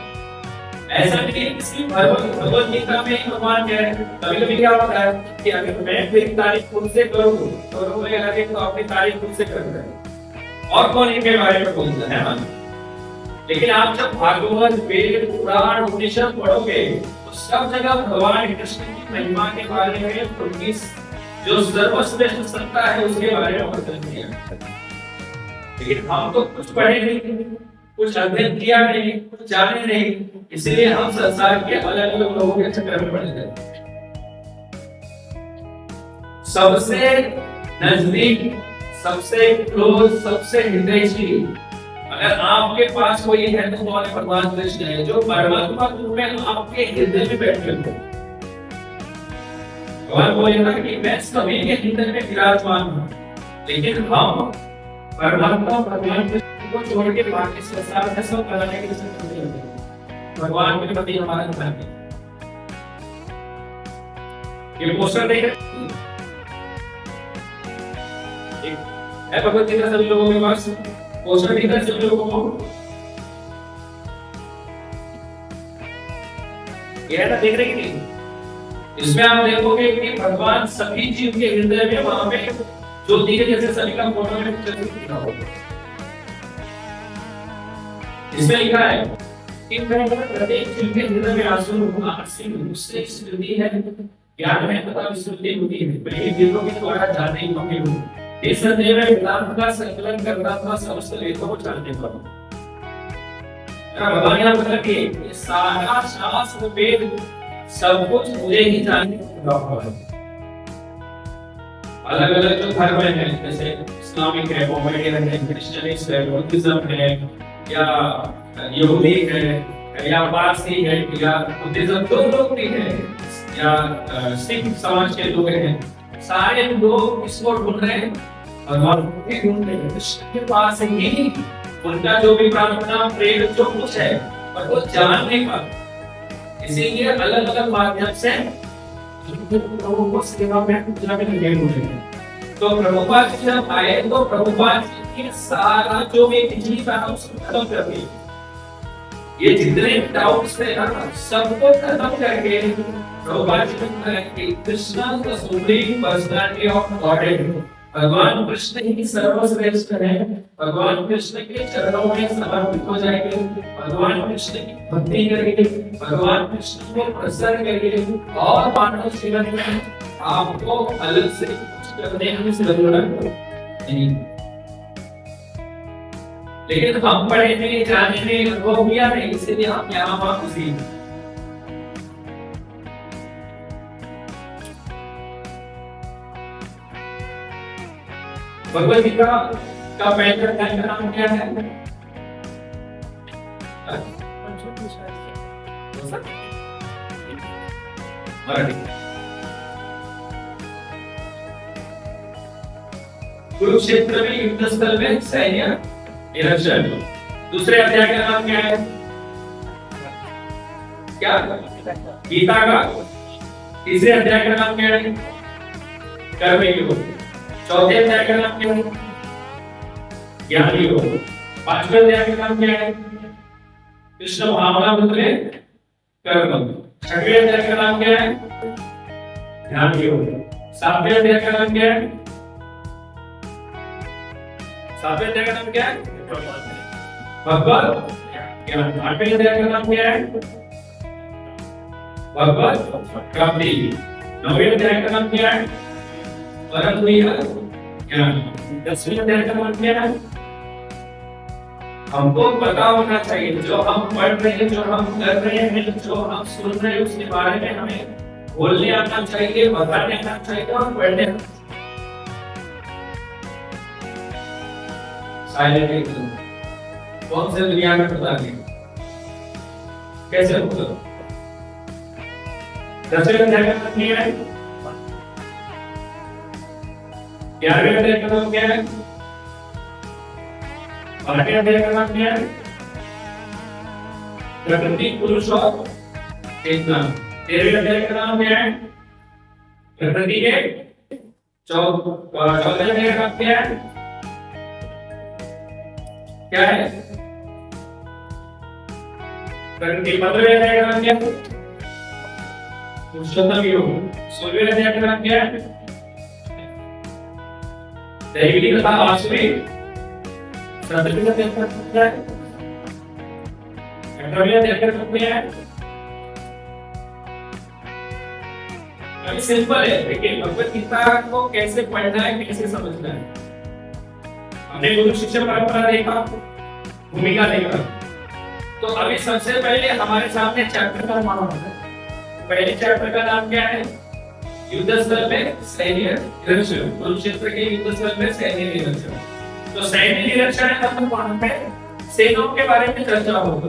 ऐसा नहीं है कि भगवत गीता में भगवान कह रहे हैं। कभी-कभी क्या होता है कि अगर मैं मेरी तारीफ खुद से करूं तो लोग लगे तो अपनी तारीफ खुद से कर रहे हैं और कौन इनके बारे में बोलता है। लेकिन आप जब भागवत वेद पुराण उपनिषद पढ़ोगे तो सब जगह भगवान कृष्ण की महिमा के बारे में उनकी जो सर्वश्रेष्ठ सत्ता है उसके बारे में वर्णन किया है। लेकिन हम तो कुछ पढ़े नहीं, कुछ अध्ययन किया नहीं, कुछ जाने नहीं, इसलिए हम संसार के अलग अलग लोगों के चक्कर में पड़ गए। सबसे नजदीक, सबसे क्लोज, सबसे हृदयशी अगर आपके पास कोई है तो वो भगवान कृष्ण है, जो परमात्मा रूप में आपके हृदय में बैठे हो। भगवान बोलेगा कि मैं सभी के हृदय में विराजमान हूँ, लेकिन हम परमात्मा भगवान कृष्ण को छोड़ के बाकी संसार में सब बनाने के लिए भगवान के प्रति हमारा ध्यान है। ये पोस्टर नहीं है, है भगवत गीता सभी लोगों के पास पोस्टर दिख रहा है सभी लोगों को? ये ना देख रहे कि नहीं? इसमें आप देखोगे कि भगवान सभी जीव के हृदय में वहां पे जो दिखे जैसे सभी का फोटो में लिखा होगा। इसमें लिखा है कि प्रत्येक जीव के हृदय में उससे स्मृति है, ज्ञान है तथा विस्मृति होती है, बल्कि वेदों के द्वारा जानने योग्य हो। इस संदेह में वेदांत का संकलन करता था समस्त वेदों को जानने पर। भगवान यहाँ मतलब कि ये सारा शास्त्र वेद सब कुछ मुझे ही जानने का है। अलग अलग जो धर्म है जैसे इस्लामिक है, मोहम्मदियन है, क्रिश्चियनिस्ट है, बुद्धिज्म है, या यहूदी है, या पारसी है, या बुद्धिज्म जो लोग भी है, या सिख समाज के लोग हैं, सारे लोग इसको ढूंढ रहे हैं, भगवान को ढूंढ रहे हैं। कृष्ण के पास ही उनका जो भी प्रार्थना प्रेम जो कुछ है पर वो जान नहीं पाते, इसीलिए अलग अलग माध्यम से लोगों को सेवा में लगे हुए हैं। तो प्रभुपाद जी जब आए तो प्रभुपाद जी ने सारा जो भी पिछली बात उसको खत्म कर दिया। ये जितने डाउट्स थे ना सबको खत्म करके प्रभुपाद जी ने कहा कि Krishna the supreme personality of godhead, भगवान कृष्ण ही सर्वश्रेष्ठ है। भगवान कृष्ण के चरणों में समर्पित हो जाएंगे, भगवान कृष्ण की भक्ति करेंगे, भगवान कृष्ण को प्रसन्न करेंगे और मानव जीवन में आपको अलग से कुछ करने की जरूरत नहीं। लेकिन हम पढ़े नहीं, जाने नहीं, अनुभव किया नहीं, इसलिए हम यहाँ वहाँ खुशी। भगवत गीता का पहले अध्याय का नाम क्या है? मराठी। कुरुक्षेत्र में युद्ध स्थल में सैन्य निरक्षर। दूसरे अध्याय का नाम क्या है? क्या? गीता का तीसरे अध्याय का नाम क्या है? कर्मयोग। चौथे अध्याय का नाम क्या है? ज्ञान योग। पांचवें अध्याय का नाम क्या है? कृष्ण भावना बदले कर्म। छठवें अध्याय का नाम क्या है? ध्यान योग। सातवें अध्याय का नाम क्या है? सातवें अध्याय का नाम क्या है? भगवत ज्ञान। आठवें अध्याय का नाम क्या है? भगवत प्राप्ति। नौवें अध्याय का नाम क्या है? परम ज्ञान। 10वें अध्याय का नाम क्या है? हमको पता होना चाहिए जो हम पढ़ रहे हैं, जो हम कर रहे हैं, जो हम सुन रहे हैं, उसके बारे में हमें बोलने आना चाहिए, बताने आना चाहिए और पढ़ने आना चाहिए। साइलेंट एकदम। कौन से दुनिया में पता नहीं कैसे होगा? 10वें अध्याय का नाम क्या है? 11वें अध्याय का नाम क्या है? 12वें अध्याय का नाम क्या है? प्रकृति, पुरुष और चेतना। 13वें अध्याय का नाम क्या है? प्रकृति के 14वें अध्याय का नाम क्या है? क्या है? प्रकृति। 15वें अध्याय का नाम क्या है? पुरुषोत्तम योग। 16वें अध्याय का नाम क्या है? दैविक तथा आसुरिक। 17वें अध्याय का नाम क्या है? 18वें अध्याय का नाम क्या है? काफी सिंपल है। देखिए भगवत गीता को कैसे पढ़ना है, कैसे समझना है। हमने गुरु शिष्य परंपरा देखा, भूमिका देखा। तो अभी सबसे पहले हमारे सामने चैप्टर का नाम है। पहले चैप्टर का नाम क्या है? युद्ध स्थल में सैन्य निरीक्षण। कुरुक्षेत्र के युद्ध स्थल में सैन्य निरीक्षण। तो सैन्य निरीक्षण में सेनाओं के बारे में चर्चा होगा,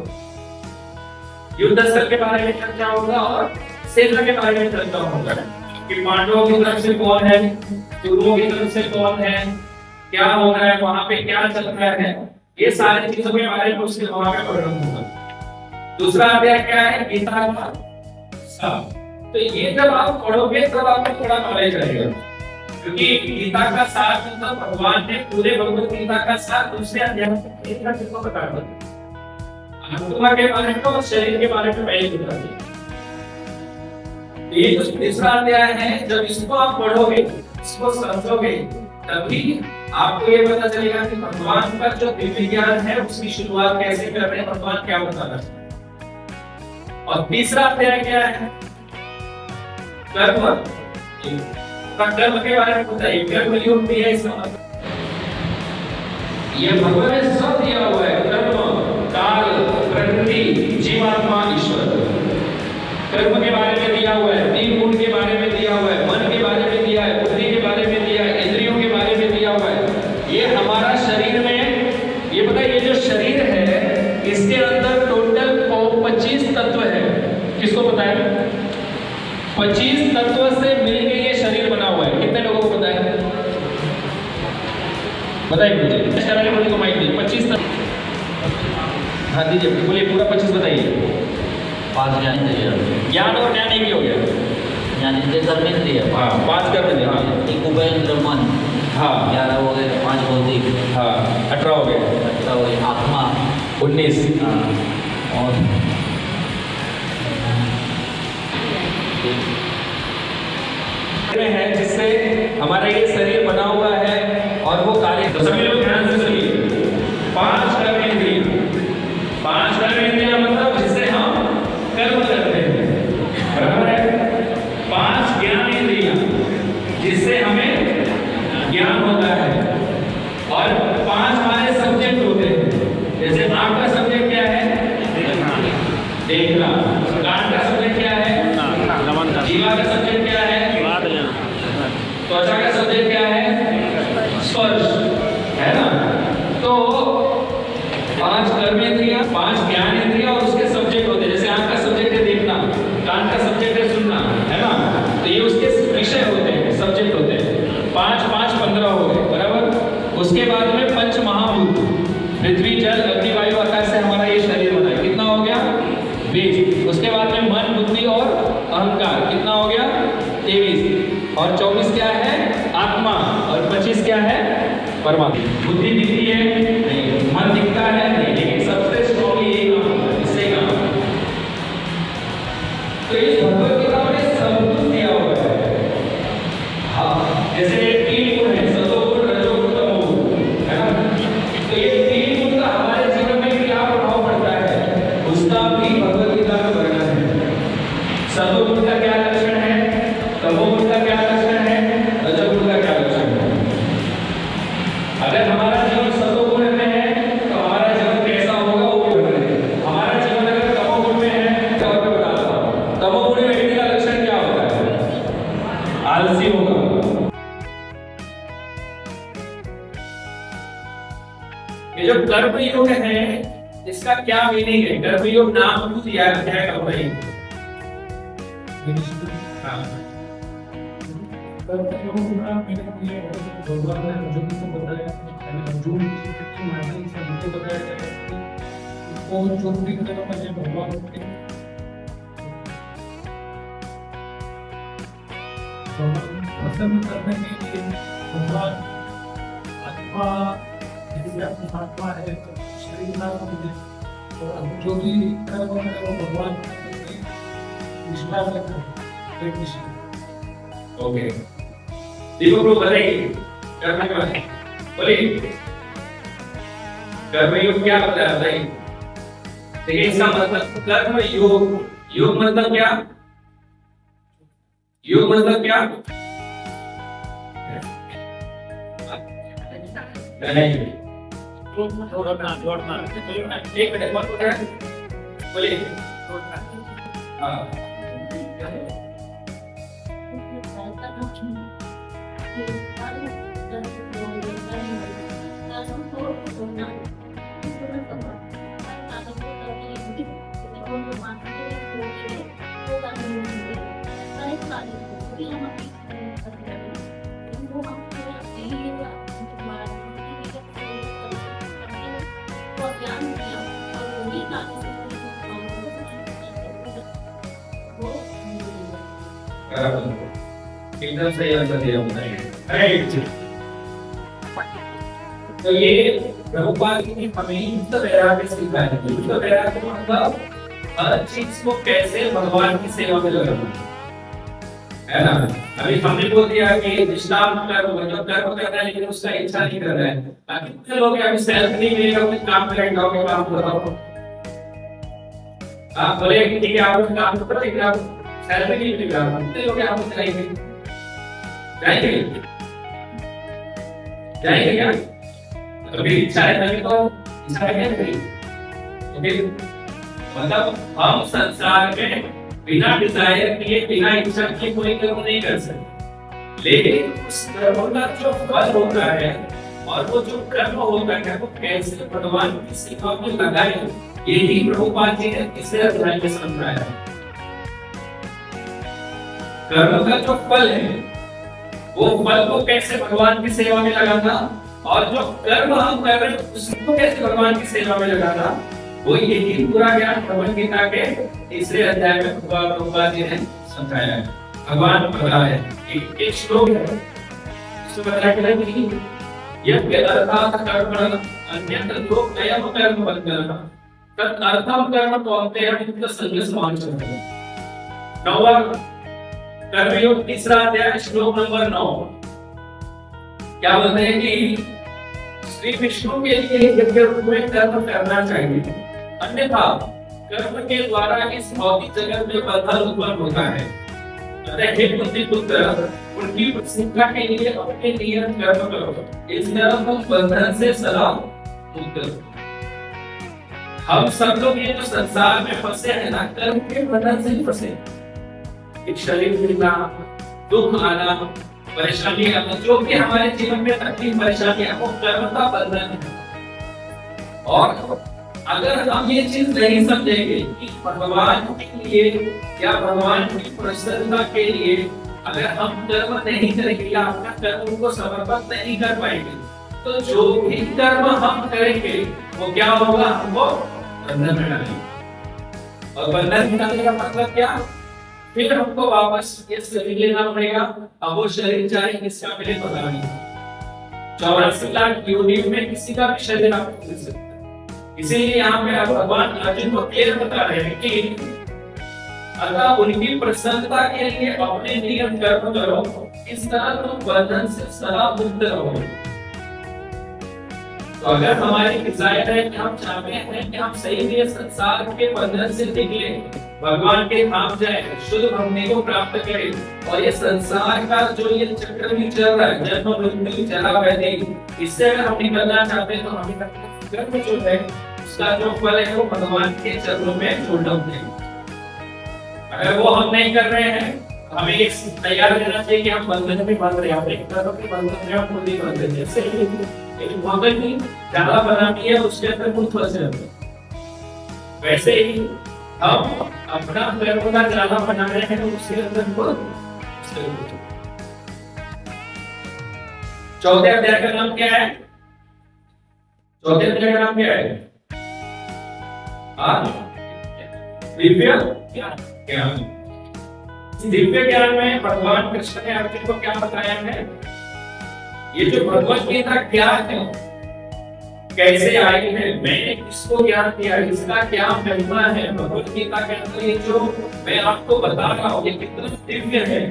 युद्ध स्थल के बारे में चर्चा होगा और सेना के बारे में चर्चा होगा कि पांडवों की तरफ से कौन है, कौरवों की तरफ से कौन है, क्या हो रहा है वहां पे, क्या चल रहा है, ये सारी चीजों के बारे में उसके वहां पे वर्णन होगा। दूसरा अध्याय क्या है? गीता का सार। तो ये जब आप पढ़ोगे तब आपको थोड़ा नॉलेज आएगा, क्योंकि गीता का सार मतलब भगवान ने पूरे भगवत गीता का सार दूसरे अध्याय में किसको बता दिया। आत्मा के बारे में और शरीर के बारे में पहले बता दिया। ये जो तीसरा अध्याय है, जब इसको आप पढ़ोगे, इसको समझोगे, तभी आपको ये पता चलेगा कि भगवान का जो दिव्य ज्ञान है उसकी शुरुआत कैसे कर रहे हैं, भगवान क्या बता रहे हैं। और तीसरा अध्याय क्या है? कर्म। कर्म के बारे में बताइए, कर्म योग भी है इसका। ये भगवान ने सब दिया हुआ है, कर्म, काल, प्रकृति, जीवात्मा, ईश्वर। कर्म के बारे में दिया हुआ है, 3 गुण के बारे में दिया हुआ है, मन के बारे में दिया है, बुद्धि के बारे में दिया है, इंद्रियों के बारे में दिया हुआ है। ये हमारा शरीर में, ये बताइए, ये जो शरीर है इसके अंदर टोटल 25 तत्व है। किसको पता है? 25 तत्व से मिलकर ये शरीर बना हुआ है। कितने लोगों को पता है? बताइए मुझे। शरारे बोली को माइक दीजिए। 25 तत्व। हाँ दीजिए, बोलिए पूरा 25 बताइए। 5 ज्ञान और ज्ञान एक ही हो गया। ज्ञान इंद्रिय कर्मेंद्रिय। हाँ 5 कर्मेंद्रिय। हाँ एक उभयेंद्र मन। हाँ 11 हो गए, 5 भौतिक। हाँ 18 हो गए। 18 हो गए, आत्मा 19। और है जिससे हमारा ये शरीर बना हुआ है और वो कार्य। तो सभी लोग ध्यान से सुनिए। 5 कर्मेंद्रिय। 5 कर्मेंद्रिय मतलब जिससे हम कर्म करते हैं, बराबर है। 5 ज्ञानेंद्रिय जिससे हमें ज्ञान होता है, और 5 हमारे सब्जेक्ट होते हैं। जैसे आपका सब्जेक्ट क्या है? देखना। कान का सब्जेक्ट क्या है? जीवा का सब्जेक्ट क्या है? त्वचा का सब्जेक्ट क्या है? स्पर्श, है ना। तो 5 कर्मेंद्रिय, 5 ज्ञानेंद्रिय और उसके सब्जेक्ट होते हैं। जैसे आंख का सब्जेक्ट है देखना, कान का सब्जेक्ट है सुनना, है ना। उसके बाद में पंच महाभूत, पृथ्वी जल अग्नि वायु आकाश से हमारा ये शरीर बना है। कितना हो गया? 20। उसके बाद में मन बुद्धि और अहंकार, कितना हो गया? 23। और 24 क्या है? आत्मा। और 25 क्या है? परमात्मा। बुद्धि दिखती है नहीं, मन दिखता है नहीं, लेकिन सबसे स्ट्रॉन्गली यही काम होता है, इससे काम होता है। तो इस भगवत गीता में सब कुछ दिया हुआ है। हाँ, जैसे 3 गुण है, सतोगुण, रजोगुण, तमोगुण, है ना? तो ये 3 गुण का हमारे जीवन में क्या प्रभाव पड़ता है, उसका भी भगवत गीता में वर्णन है। सतोगुण का क्या लक्षण है, तमोगुण का क्या लक्षण है, रजोगुण का क्या लक्षण है। अगर हमारा जीवन सतोगुण में है तो हमारा जीवन कैसा होगा वो भी बता रहे हैं। हमारा जीवन अगर तमोगुण में है तो मैं बताता हूँ तमोगुणी व्यक्ति का लक्षण क्या होता है? आलसी होगा। ये जो कर्मयोग है इसका क्या मीनिंग है? कर्मयोग नाम क्यों दिया है कर्मयोग? भगवान ने अर्जुन को बताया, अर्जुन की माता से हमको बताया जाता है कि उसको जो भी करेगा पहले भगवान के प्रसन्न करने के लिए भगवान आत्मा आत्मा है, शरीर नाम है, और जो भी कर्म है वो भगवान की विश्वास रखते हैं। ओके, दीपक को बताइए कर्म क्या है? बोलिए कर्मयोग क्या होता है भाई? देखिए इसका मतलब कर्म योग, योग मतलब क्या? योग मतलब क्या? नहीं जोड़ना एक मिनट मत बोलिए। हाँ एकदम सही आंसर दिया राइट। तो ये प्रभुपाद की हमें युक्त वैराग्य सिखाया है। युक्त वैराग्य मतलब हर चीज को कैसे भगवान की सेवा में लगाना है ना। अभी हमने बोल दिया कि निष्काम कर्म, जो कर्म कर रहा है लेकिन उसका इच्छा नहीं कर रहा है। कितने लोग अभी सेल्फ नहीं मिलेगा कुछ काम करेंगे, काम बताओ आप बोले कि ठीक है आप काम तो करेंगे, आप सैलरी नहीं मिलेगा, कितने लोग आप जाएंगे जाएंगे जाएंगे क्या? अभी इच्छा है तभी तो इच्छा है नहीं। ओके, मतलब हम संसार में बिना डिजायर किए बिना इच्छा किए कोई कर्म नहीं कर सकते, लेकिन उस कर्म का जो फल होता है और वो जो कर्म होता है वो कैसे भगवान की सेवा में लगाए, यही प्रभुपाद जी ने तीसरे अध्याय में समझाया। कर्म का जो फल है वो फल को कैसे भगवान की सेवा में लगाना, और जो कर्म हम कर रहे हैं उसको कैसे भगवान की सेवा में लगाना, वो यही पूरा ज्ञान भगवद गीता के तीसरे अध्याय में प्रभुपाद जी ने समझाया है। भगवान बताया है कि एक श्लोक है इसमें बताया गया है कि यज्ञ अर्थात कर्मणः अन्यत्र लोकयम कर्म बंधनः तत् अर्थम कर्म कौन्तेय मुक्त संग समाचरः। 9वां कर्मयोग तीसरा अध्याय श्लोक नंबर 9 क्या बोलते हैं कि श्री विष्णु के लिए यज्ञ रूप में कर्म करना चाहिए, अन्यथा कर्म के द्वारा इस भौतिक जगत में बंधन उत्पन्न होता है। अतः हे कुंती पुत्र, उनकी प्रसिद्धा के लिए अपने नियत कर्म करो, इस तरह तुम बंधन से सदा मुक्त हो। हम सब लोग ये जो संसार में फंसे हैं ना, कर्म के बंधन से ही फंसे। एक शरीर मिलना, दुख आना, परेशानी आना, जो भी हमारे जीवन में तकलीफ परेशानी है वो कर्म का बंधन है। और अगर हम ये चीज नहीं समझेंगे कि भगवान के लिए या भगवान की प्रसन्नता के लिए अगर हम कर्म नहीं करेंगे या अपना कर्म को समर्पण नहीं कर पाएंगे तो जो भी कर्म हम करेंगे वो क्या होगा, हमको बंधन में डालेंगे। और बंधन में डालने का मतलब क्या, फिर हमको वापस ये शरीर लेना पड़ेगा। अब वो शरीर चाहे किसका मिले पता नहीं, 84 लाख योनियों में किसी का भी शरीर आपको मिल सकता है। इसीलिए यहाँ पे भगवान अर्जुन को क्लियर बता रहे हैं कि अगर उनकी प्रसन्नता के लिए अपने नियम कर्म करो, इस तरह तुम बंधन से सदा मुक्त रहो। तो अगर हमारी डिजायर है कि हम चाहते हैं कि हम सही में संसार के बंधन से निकले, भगवान के धाम जाए, शुद्ध भक्ति को प्राप्त करें, और ये संसार का जो ये चक्र भी चल रहा है, जन्म मृत्यु जरा व्याधि, इससे अगर हम निकलना चाहते हैं तो हमें कर्म जो है उसका जो फल है वो भगवान के चरणों में छोड़ना पड़ेगा। अगर वो हम नहीं कर रहे हैं, हमें एक तैयार रहना चाहिए कि हम बंधन में बंध रहे हैं, अपने कर्म के बंधन में हम खुद ही बंध रहे हैं। जैसे एक मगर की जाला बनानी है, उसके अंदर खुद फंसे रहते हैं, वैसे ही हम अपना कर्म का जाला बना रहे हैं, उसके अंदर खुद। चौथे अध्याय का नाम क्या है? चौथे अध्याय का नाम क्या है? दिव्य ज्ञान। दिव्य ज्ञान में भगवान कृष्ण ने अर्जुन को क्या बताया है? ये जो भगवत गीता क्या है, कैसे आई है, मैंने किसको ज्ञान दिया, इसका क्या महिमा है, भगवत गीता के अंदर ये जो मैं आपको बता रहा हूँ ये कितना दिव्य है,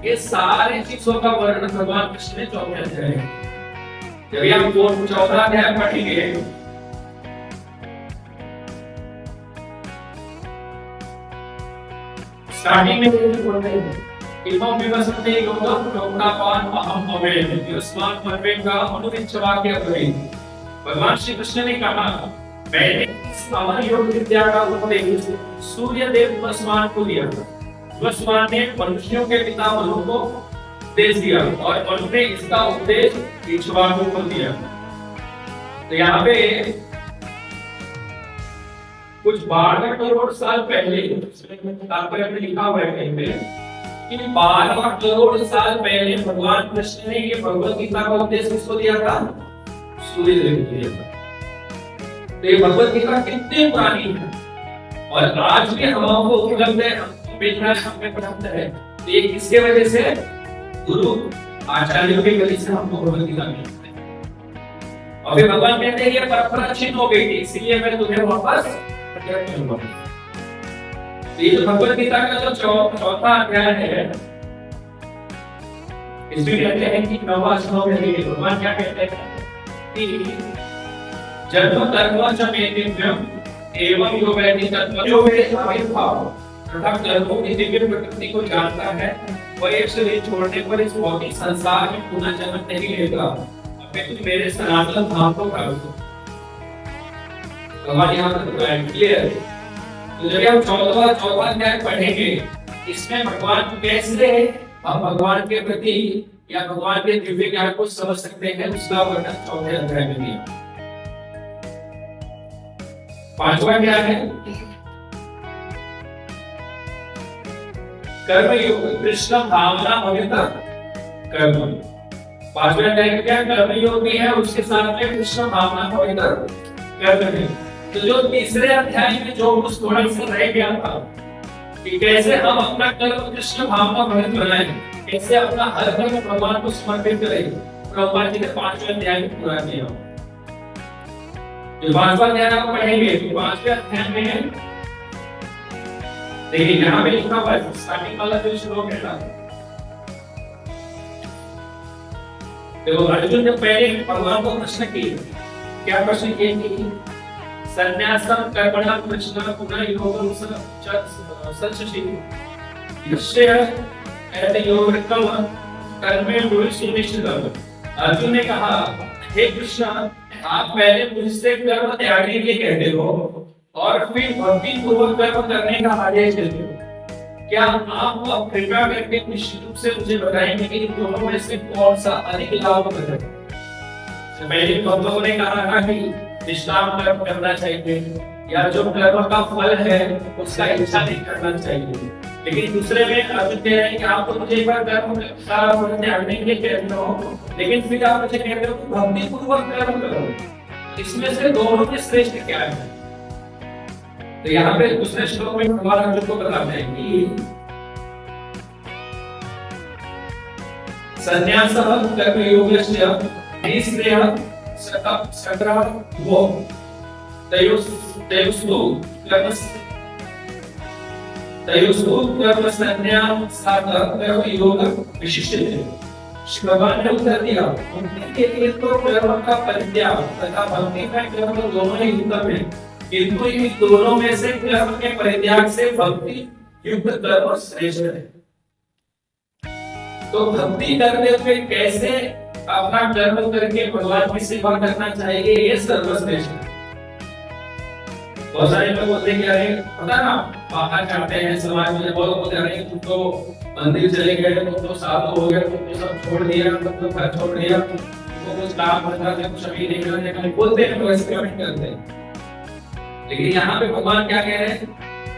ये सारी चीजों का वर्णन भगवान कृष्ण ने चौथे अध्याय में। जब हम 14 अध्याय पढ़ेंगे, स्टार्टिंग में बोल रहे हैं इमाम विवस्ते योगम योगनापान अहम अवेद युष्मान परमेगा अनुविच्छवा के अवेद। भगवान श्री कृष्ण ने कहा, मैंने इस महान योग विद्या का उपदेश सूर्य देव वसुमान को दिया। वसुमान ने मनुष्यों के पिता मनु को उपदेश दिया और मनु ने इसका उपदेश इक्ष्वाकु को दिया। तो यहाँ पे कुछ 12 करोड़ साल पहले तात्पर्य में लिखा हुआ है कहीं पे कि 12 करोड़ साल पहले भगवान कृष्ण ने ये भगवत गीता का उपदेश किसको दिया था? सूर्य देव को दिया था। तो ये भगवत गीता कितनी पुरानी है और आज भी हमको उपलब्ध है, हमको मिल रहा है, हमें प्राप्त है। तो ये किसके वजह से? गुरु आचार्यों के वजह से हमको भगवत गीता मिलती है। और फिर भगवान कहते हैं ये परंपरा छिन्न हो गई थी, इसलिए मैं तुम्हें वापस करूंगा। ये जो भगवत गीता का जो चौथा अध्याय है, इसमें कहते हैं कि नवा श्लोक है, भगवान क्या कहते हैं कि जन्म कर्म च मे दिव्यम एवं यो वैधि तत्व जो मेरे आविर्भाव तथा कर्मों की दिव्य प्रकृति को जानता है, वह इस शरीर छोड़ने पर इस भौतिक संसार में पुनः जन्म नहीं लेगा, अपितु मेरे सनातन धाम को प्राप्त होगा। भगवान यहाँ पर क्लियर। तो जब हम 14वां अध्याय पढ़ेंगे, इसमें भगवान कैसे हम भगवान के प्रति या भगवान के दिव्य ज्ञान को समझ सकते हैं, उसका वर्णन चौथे अध्याय में दिया। 5वां क्या है? कर्म योग कृष्ण भावना भविता कर्म। 5वें अध्याय में क्या कर्म योग भी है, उसके साथ में कृष्ण भावना भविता कर्म है। तो जो तीसरे अध्याय में जो उस थोड़ा सा रह गया था कि कैसे हम अपना कर्म कृष्ण भावना भवित बनाएं, कैसे अपना हर कर्म भगवान को समर्पित करें, भगवान जी ने 5वें अध्याय में पूरा किया। जो 5वां अध्याय आप पढ़ेंगे, 5वें अध्याय में देखिए यहाँ पे लिखा हुआ है, स्टार्टिंग वाला जो श्लोक है ना, देखो अर्जुन ने पहले भगवान को प्रश्न किया। क्या प्रश्न किए कि संन्यासम कर्मणां कृष्ण पुनः योगं सच्चिति यस्य एत योगकम कर्मे भविष्य निश्चितम। अर्जुन ने कहा, हे कृष्ण, आप पहले मुझसे कर्म त्यागने के लिए कहते हो और फिर भक्ति पूर्वक कर्म करने का आदेश देते हो। क्या आप कृपया करके निश्चित रूप से मुझे बताएंगे कि इन दोनों में से कौन सा अधिक लाभप्रद है? पहले भक्तों ने कहा था कि निष्काम कर्म करना चाहिए या जो कर्म का फल है उसका इच्छा नहीं करना चाहिए। लेकिन दूसरे में अर्जुन कह रहे हैं कि आप तो मुझे एक बार कर्म का त्याग नहीं के कहते हो, लेकिन फिर आप मुझे कहते हो कि भक्ति पूर्वक कर्म करो। इसमें से दोनों में श्रेष्ठ क्या है? तो यहाँ पे दूसरे श्लोक में भगवान अर्जुन को बताते हैं कि संन्यासः कर्मयोगस्य निःश्रेयः सकरः वो तयोस्तु कर्म संन्यासात् कर्मयोग विशिष्यते। भगवान ने उत्तर दिया के लिए तो कर्म का परित्याग तथा भक्ति का कर्म दोनों ही उत्तम है, किंतु इन दोनों में से कर्म के परित्याग से भक्ति युक्त कर्म श्रेष्ठ है। तो भक्ति करते हुए कैसे अपना कर्म करके भगवान की सेवा करना चाहिए, ये सर्वश्रेष्ठ है। बहुत सारे लोग बोलते हैं कि अरे पता ना बाहर जाते हैं समाज में, बहुत बोलते हैं तुम तो मंदिर चले गए, तुम तो साधु हो गए, तुम तो सब छोड़ दिया, तुम तो घर छोड़ दिया, तुमको कुछ काम धंधा से कुछ अभी नहीं करने, बोलते हैं, तो ऐसे कमेंट करते हैं। लेकिन यहाँ पे भगवान क्या कह रहे हैं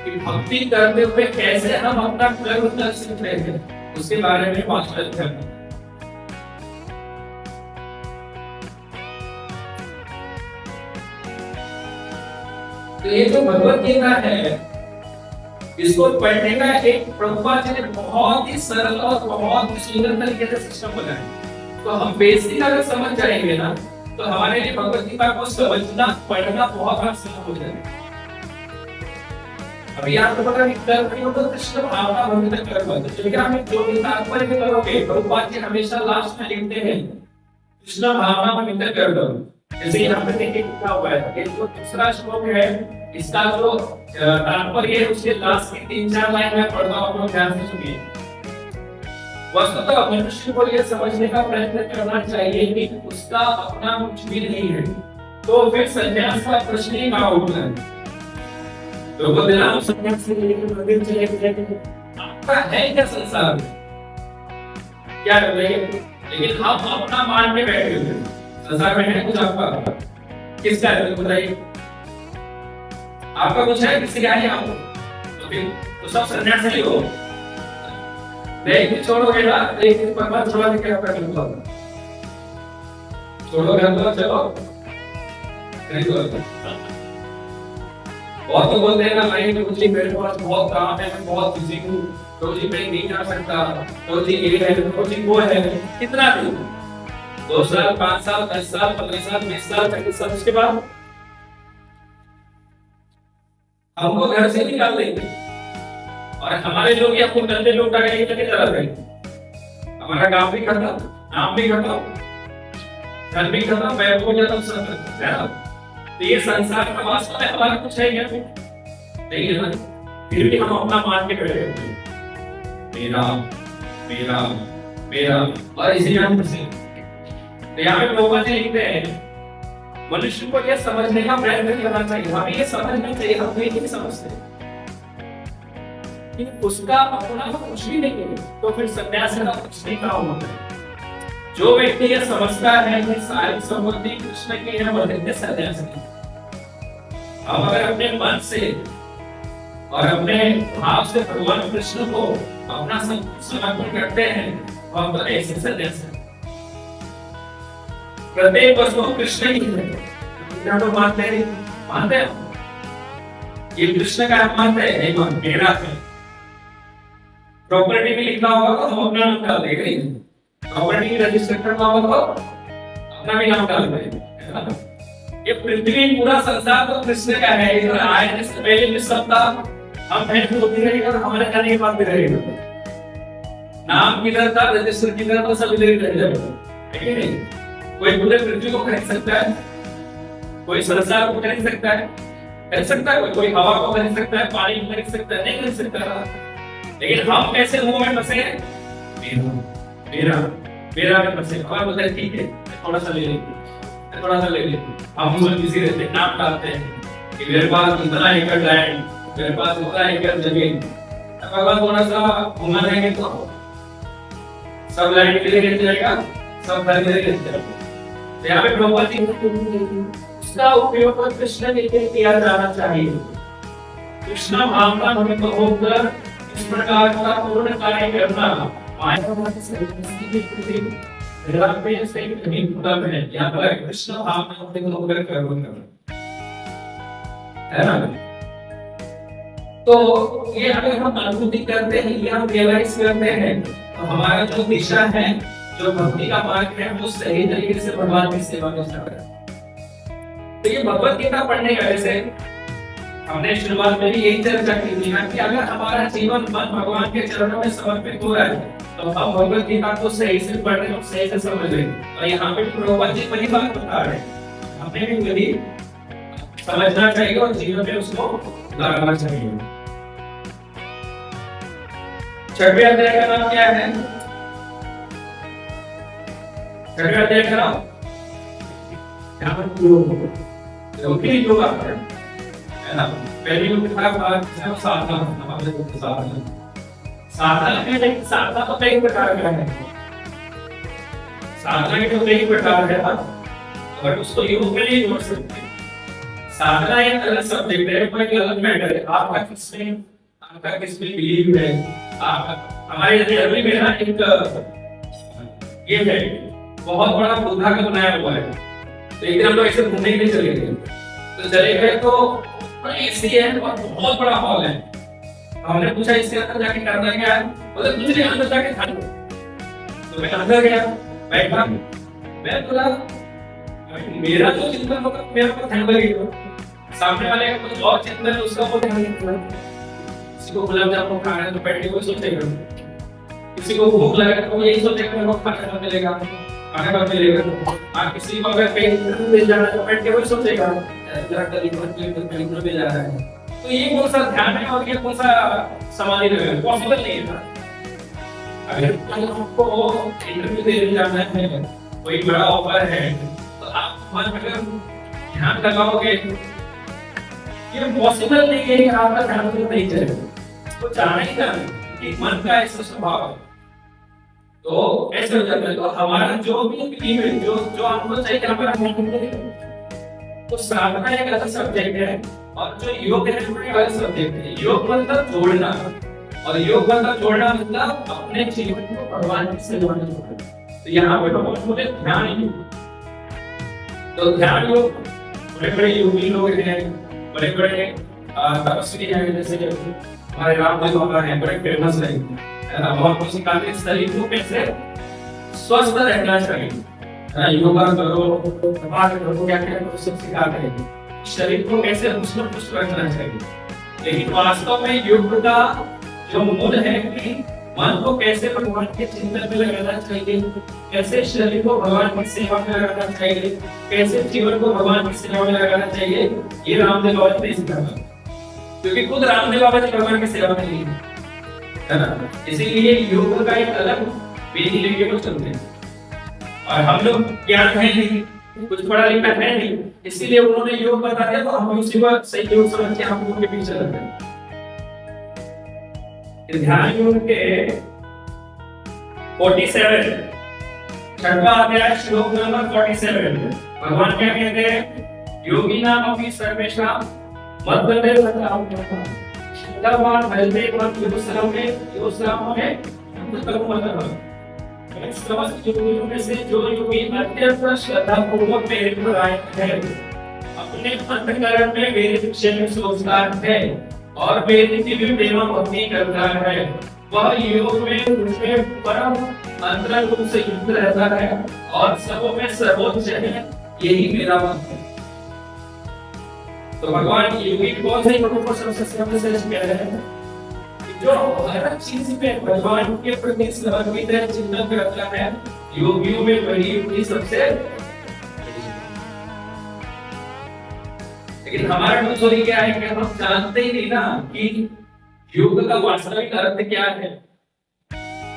कि भक्ति करते हुए कैसे हम अपना कर्म कर सकते हैं, उसके बारे में बात करते हैं। तो ये जो भगवत गीता है, इसको पढ़ने का एक प्रभुपाद जी ने बहुत ही सरल और बहुत ही सुंदर तरीके से सिस्टम बनाया। तो हम बेसिक अगर समझ जाएंगे ना, तो हमारे लिए भगवत गीता को समझना पढ़ना बहुत आसान हो जाएगा। अभी आपको पता है कर्म तो कृष्ण भावना भक्त कर्म, क्योंकि हमें जो भी तात्पर्य करोगे, प्रभुपाद जी हमेशा लास्ट में लिखते हैं कृष्ण भावना भक्त कर्म। जैसे यहाँ पे देखिए लिखा हुआ है, ये जो दूसरा श्लोक है, इसका जो तात्पर्य है उसके लास्ट की 3-4 लाइन में पढ़ता हूँ, आप ध्यान से सुनिए। वस्तुतः मनुष्य को यह समझने का प्रयत्न करना चाहिए कि उसका अपना कुछ भी नहीं है, तो फिर संन्यास का प्रश्न ही कहाँ उठता है। तो बोलते हैं संन्यास से लेकर मंदिर चले गए, आपका है क्या संसार में, क्या कर रहे हैं? लेकिन हम अपना मान के बैठे हुए हैं, संसार में है कुछ आपका, किसका है बताइए? आपका कुछ है, किसी का है आपको? तो फिर तो सब सन्यासी हो, देख छोड़ोगे ना, देख भगवान छोड़ा के क्या करूंगा, छोड़ो घर तो चलो नहीं तो बहुत तो बोलते हैं ना भाई कुछ ही मेरे पास बहुत काम है, मैं बहुत बिजी हूँ, तो जी मैं नहीं जा सकता, तो जी ये है, तो जी वो है। कितना दिन, 2 साल, 5 साल, 10 साल, 15 साल, 20 साल, 25 साल, उसके बाद हमको घर से निकाल देंगे और हमारे लोग या खुद गंदे लोग डालेंगे तो चला जाएंगे। हमारा काम भी खत्म, नाम भी खत्म, घर भी खत्म, पैर को जाता सब है ना। तो ये संसार का वास्तव में हमारा कुछ है क्या? नहीं है ना। फिर भी हम अपना मान के बैठे हैं मेरा मेरा मेरा, और इसी नाम से तो यहाँ पे प्रभुपाद जी लिखते हैं मनुष्य को यह समझने का प्रयत्न करना चाहिए, हमें ये समझना चाहिए, हम नहीं समझते कि उसका अपना कुछ भी नहीं है, तो फिर सन्यास का कुछ नहीं काम होता है। जो व्यक्ति यह समझता है कि सारी संपत्ति कृष्ण की है, वह सन्यास की। हम अगर अपने मन से और अपने भाव से भगवान कृष्ण को अपना समर्पण करते हैं, तो हम ऐसे सन्यास है। प्रत्येक वस्तु कृष्ण ही है, कृष्ण को मानते हैं, ये कृष्ण का मानते हैं, नहीं मानते मेरा है। प्रॉपर्टी भी लिखना होगा तो हम अपना नाम डाल देंगे, प्रॉपर्टी रजिस्टर करना होगा तो अपना भी नाम डाल देंगे। ये पृथ्वी पूरा संसार तो कृष्ण का है, इधर आए से पहले भी सब था, हम हैं तो भी रहेगा, हमारे जाने के बाद भी रहेगा। नाम किधर था, रजिस्टर किधर था, सब इधर ही रह जाएगा, ठीक है नहीं? कोई पूरे पृथ्वी को खरीद सकता है, कोई संसार को खरीद सकता है, कोई हवा को खरीद सकता है, पानी को खरीद सकता है, नहीं खरीद सकता। लेकिन हम कैसे मुंह में फंसे हैं, मेरा मेरा में फंसे। और बोलते हैं ठीक है थोड़ा सा ले लेते, हम उसमें बिजी रहते, नाम डालते हैं कि मेरे पास इतना एकड़ लैंड, मेरे पास उतना एकड़ जमीन। भगवान थोड़ा सा घुमा देंगे तो सब लैंड के लिए जाएगा, सब घर के लिए जाएगा। यहाँ पे प्रभुपाद जी उसका उपयोग कृष्ण के लिए किया जाना चाहिए। कृष्ण भाव का निमित्त होकर इस प्रकार का पूर्ण कार्य करना माया से नहीं मतलब है। यहाँ पर कृष्ण भाव का निमित्त होकर कर्म करना है ना। तो ये अगर हम अनुभूति करते हैं, ये हम रियलाइज करते हैं, तो हमारा जो दिशा है, जो भक्ति का मार्ग है, वो सही तरीके से भगवान की सेवा में चल रहा है। तो ये भगवत गीता पढ़ने का जैसे हमने शुरुआत में भी यही चर्चा की थी ना कि अगर हमारा जीवन मन भगवान के चरणों में समर्पित हो रहा है तो हम भगवत गीता को सही से पढ़ रहे हैं, सही से समझ रहे हैं। और यहाँ पे प्रभुपाद जी वही बात बता रहे हैं, हमें भी वही समझना चाहिए और जीवन में उसको लगाना चाहिए। छठवें अध्याय का नाम क्या है? छठवें अध्याय का नाम यहाँ पर योगा है ना। पहली योग था साधना, साधना तो कई प्रकार का है, साधना के तो कई प्रकार है ना, और उसको योग में नहीं जोड़ सकते। साधना एक अलग सब्जेक्ट है, कोई अलग मैटर है। आपका किसमें बिलीव है, हमारे धर्म में ना एक ये है बहुत बड़ा बुद्धा का बनाया हुआ है। तो एक दिन हम लोग ऐसे घूमने के लिए चले गए, तो चले गए तो एसी है और बहुत बड़ा हॉल है। हमने पूछा इसके अंदर जाके करना क्या है, बोले कुछ नहीं, अंदर जाके खाना। तो मैं अंदर गया, बैठा, मैं बोला मेरा जो चिंतन होगा मेरे को ध्यान लगेगा, सामने वाले का कुछ और चिंतन है उसका वो ध्यान लगेगा। किसी को गुलाब जामुन खाना है तो बैठ के वो सोचेगा, किसी को भूख लगा तो यही सोचेगा मेरे को खाना मिलेगा, खाना कब मिलेगा। किसी को अगर कहीं मिल जाना तो बैठ के वही सोचेगा जरा कहीं मिल जा रहा है। तो ये कौन सा ध्यान है और ये कौन सा समाधि है, पॉसिबल नहीं है। अगर आपको इंटरव्यू देने जाना है, कोई बड़ा ऑफर है, तो आप मन में ध्यान लगाओगे, ये पॉसिबल नहीं है कि आपका ध्यान तो नहीं चलेगा। तो जाना ही था कि मन का ऐसा स्वभाव है। तो ऐसे हो जाता है। तो हमारा जो भी बिलीव जो हमको चाहिए हमारा ध्यान लगेगा। तो साधना एक अलग सब्जेक्ट है और जो योग है वो एक अलग सब्जेक्ट है। योग मतलब जोड़ना, और योग मतलब जोड़ना मतलब अपने जीवन को भगवान की सेवा में जोड़ना। तो यहाँ पे बोले ध्यान योग। तो ध्यान योग बड़े-बड़े योगी लोग हैं, बड़े-बड़े तपस्वी हैं, जैसे हमारे रामदेव बाबा हैं, बड़े फेमस हैं। बहुत कुछ सिखाते हैं शरीर को कैसे स्वस्थ रहना चाहिए। योगा करो, बात करो, क्या क्या सब सिखाते हैं शरीर को कैसे पुष्ट रखना चाहिए। लेकिन वास्तव में योग का जो मूल है कि मन को कैसे भगवान के चिंतन में लगाना चाहिए, कैसे शरीर को भगवान की सेवा में लगाना चाहिए, कैसे जीवन को भगवान की सेवा में लगाना चाहिए, ये रामदेव बाबा ने सिखाया। क्योंकि खुद रामदेव बाबा जी भगवान की सेवा में नहीं है ना, इसीलिए योग का एक अलग वेदी लेके वो चलते हैं। और हम लोग ज्ञान है नहीं, कुछ पढ़ा लिखा है नहीं, इसीलिए उन्होंने योग बता दिया, तो हम उसी को सही योग समझ के हम उनके पीछे चलते हैं। ध्यान योग के 47 छठवां अध्याय श्लोक नंबर 47 भगवान क्या कहते हैं, योगी नाम अपनी सर्वेशा मद्गते सताम श्रद्धावान भजते मत योगश्रम में मतलब समस्त योगियों में से जो योगी अत्यंत श्रद्धा पूर्वक मेरे पर आए हैं, अपने अंतःकरण में मेरे विषय में सोचता है और मेरी दिव्य प्रेम भक्ति करता है, वह योग में मुझे परम अंतरंग रूप से युक्त रहता है और सबों में सर्वोच्च है, यही मेरा मत है। तो भगवान योगी कौन से लोगों को सबसे श्रेष्ठ कह रहे हैं, जो हर चीज पे भगवान के प्रति समर्पित है, चिंतन करता है, योगियों में वही योगी सबसे। लेकिन हमारा कमजोरी क्या है कि हम जानते ही नहीं ना कि योग का वास्तविक अर्थ क्या है,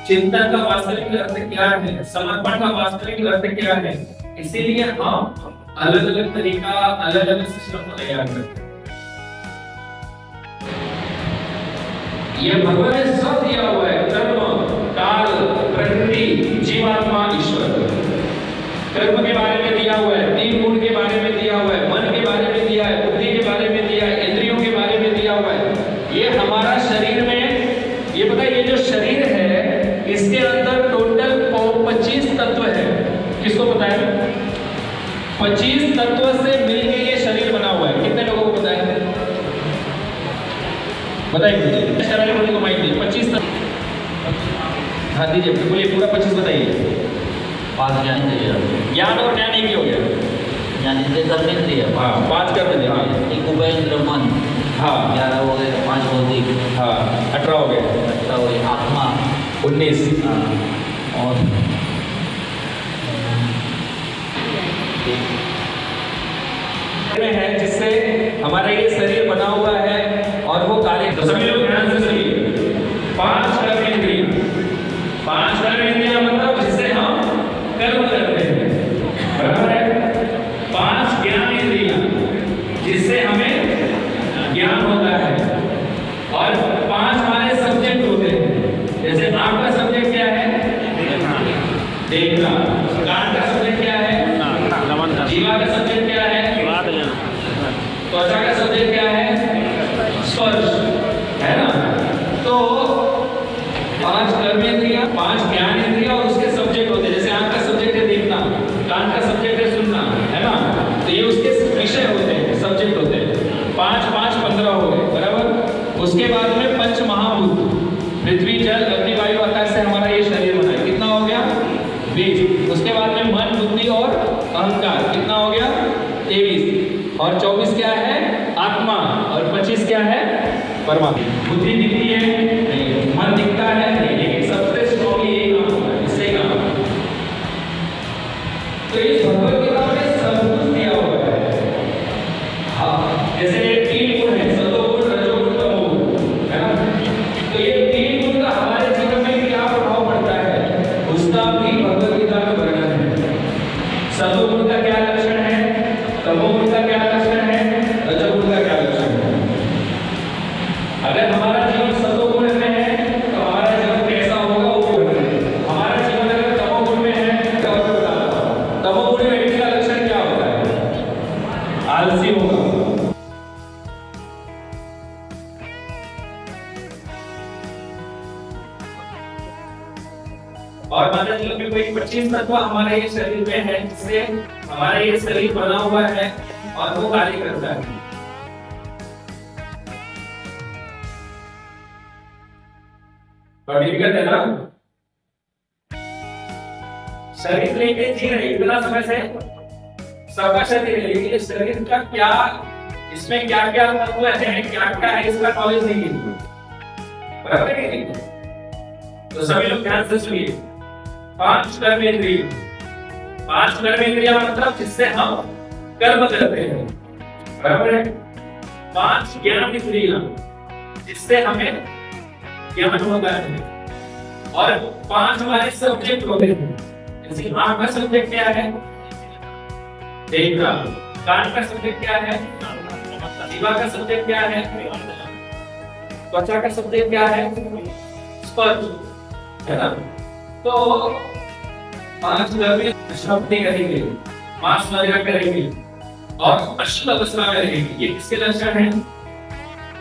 चिंतन का वास्तविक अर्थ क्या है, समर्पण का वास्तविक अर्थ क्या है। इसीलिए हम अलग अलग तरीका, अलग अलग सिस्टम को तैयार करते हैं। ये भगवान ने सब दिया हुआ है, कर्म, काल, प्रकृति, जीवात्मा, ईश्वर। कर्म के बारे में दिया हुआ है, 3 गुण के बारे में दिया हुआ है, मन किसको पता है? 25 तत्व से मिलकर ये शरीर बना हुआ है। कितने लोगों को पता है? बताइए मुझे, शरारे बोलने को माइक दीजिए। 25 तत्व, हाँ दीजिए, बोलिए पूरा 25 बताइए। 5 ज्ञानेंद्रिय, ज्ञान और ज्ञान एक ही हो गया। ज्ञानेंद्रिय कर्मेंद्रिय, हाँ 5 कर्मेंद्रिय, हाँ एक उभयेंद्र मन, हाँ 11 हो गए, 5 भौतिक, हाँ 18 हो गए, 18 हो गए, आत्मा 19 और में है जिससे हमारा ये शरीर बना हुआ है और वो कार्य। सभी लोग ध्यान से सुनिए। 5 कर्मेंद्रिय, 5 कर्मेंद्रिय मतलब जिससे हम कर्म करते हैं, बराबर है। 5 ज्ञानेंद्रिय जिससे हमें ज्ञान होता है, और 5 हमारे सब्जेक्ट होते हैं। जैसे आपका सब्जेक्ट क्या है? देखना। कान का सब्जेक्ट क्या है? जीवा का सब्जेक्ट क्या है? त्वचा का सब्जेक्ट क्या है? स्पर्श, है ना? तो 5 कर्मेंद्रिय, 5 ज्ञानेंद्रिय और उसके सब्जेक्ट होते हैं। जैसे आपका सब्जेक्ट है देखना, कान का सब्जेक्ट है सुनना, है ना? तो ये उसके विषय होते हैं, सब्जेक्ट होते हैं। 5 5 15 हो गए, बराबर। उसके बाद में पंच महाभूत, पृथ्वी जल अग्नि वायु आकाश से हमारा ये शरीर बना है। कितना हो गया? 20। उसके बाद में मन बुद्धि और अहंकार, कितना हो गया? 23। और 24 क्या है? आत्मा। और 25 क्या है? परमात्मा। बुद्धि दिखती है नहीं, मन दिखता है नहीं, लेकिन सबसे स्ट्रॉन्गली यही काम होता है, इससे ही काम होता है। तो इस भगवत गीता में सब कुछ दिया हुआ है। हाँ, जैसे 3 गुण है, सतोगुण रजोगुण तमोगुण, है ना? तो ये 3 गुण का हमारे जीवन में क्या प्रभाव पड़ता है, उसका भी भगवत गीता में वर्णन है। सतोगुण का क्या लक्षण है, तमोगुण का क्या लक्षण है, रजोगुण का क्या लक्षण है। अगर हमारा जीवन सतोगुण में है तो हमारा जीवन कैसा होगा वो बताइए। हमारा जीवन अगर तमोगुण में है तो तमोगुण में व्यक्ति का लक्षण क्या होता है? आलसी होगा। और माता जी लोग कोई 25 तत्व हमारे ये शरीर में है, जिससे हमारा ये शरीर बना हुआ है और वो कार्य करता है। डिफिकल्ट है ना? शरीर लेके जी रहे इतना समय से, सबका शरीर है, लेकिन इस शरीर का क्या, इसमें क्या क्या तत्व है, क्या क्या है, इसका नॉलेज नहीं है, बराबर है कि नहीं? तो सभी लोग ध्यान से सुनिए। 5 कर्मेंद्रिय, 5 कर्मेंद्रिय मतलब जिससे हम कर्म करते हैं, बराबर है। 5 ज्ञानेंद्रिय जिससे हमें ज्ञान होता है, और 5 हमारे सब्जेक्ट होते हैं। जैसे आँख का सब्जेक्ट क्या है? देखना। कान का सब्जेक्ट क्या है? जीवा का सब्जेक्ट क्या है? त्वचा का सब्जेक्ट क्या है? स्पर्श, है ना? तो 5 कर्मेंद्रिय शब्द करेंगे, 5 नजर करेंगे और अशुद्ध अवस्था में रहेंगे। ये किसके लक्षण है?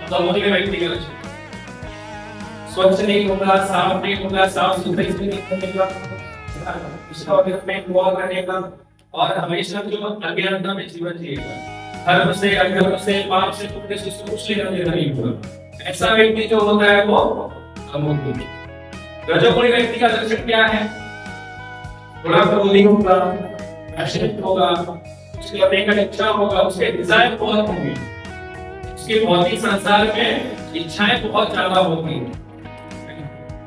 तमोगुण के व्यक्ति के लक्षण। स्वच्छ नहीं होगा, साफ नहीं होगा, साफ सुथरे से नहीं रहेगा, उसका में वॉर रहेगा और हमेशा जो अज्ञानता में जीवन जिएगा। धर्म से, अधर्म से, पाप से, पुण्य से कुछ लेना देना नहीं होगा। ऐसा व्यक्ति जो होता है वो तमोगुण। रजोगुणी व्यक्ति का लक्षण क्या है? थोड़ा क्रोधी होगा, पैशनेट होगा, उसके अपने का इच्छा होगा, उसके डिजायर बहुत होंगे, उसके भौतिक संसार में इच्छाएं बहुत ज्यादा होंगी।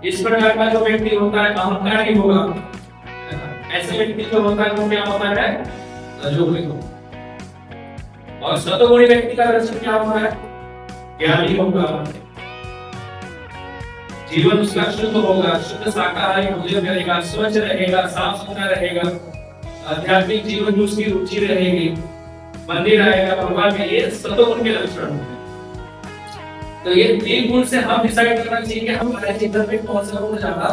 इस प्रकार का जो व्यक्ति होता है अहंकारी होगा। ऐसे व्यक्ति जो होता है वो क्या होता है? रजोगुणी होगा। और सतोगुणी व्यक्ति का लक्षण क्या होता है? ज्ञानी होगा, जीवन उसका शुद्ध होगा, शुद्ध शाकाहारी भोजन करेगा, स्वच्छ रहेगा, साफ सुथरा रहेगा, आध्यात्मिक जीवन में उसकी रुचि रहेगी, मंदिर आएगा, भगवान में। ये सतोगुण के लक्षण होते हैं। तो ये 3 गुण से हम डिसाइड करना चाहिए कि हम हमारे जीवन में कौन सा गुण ज्यादा।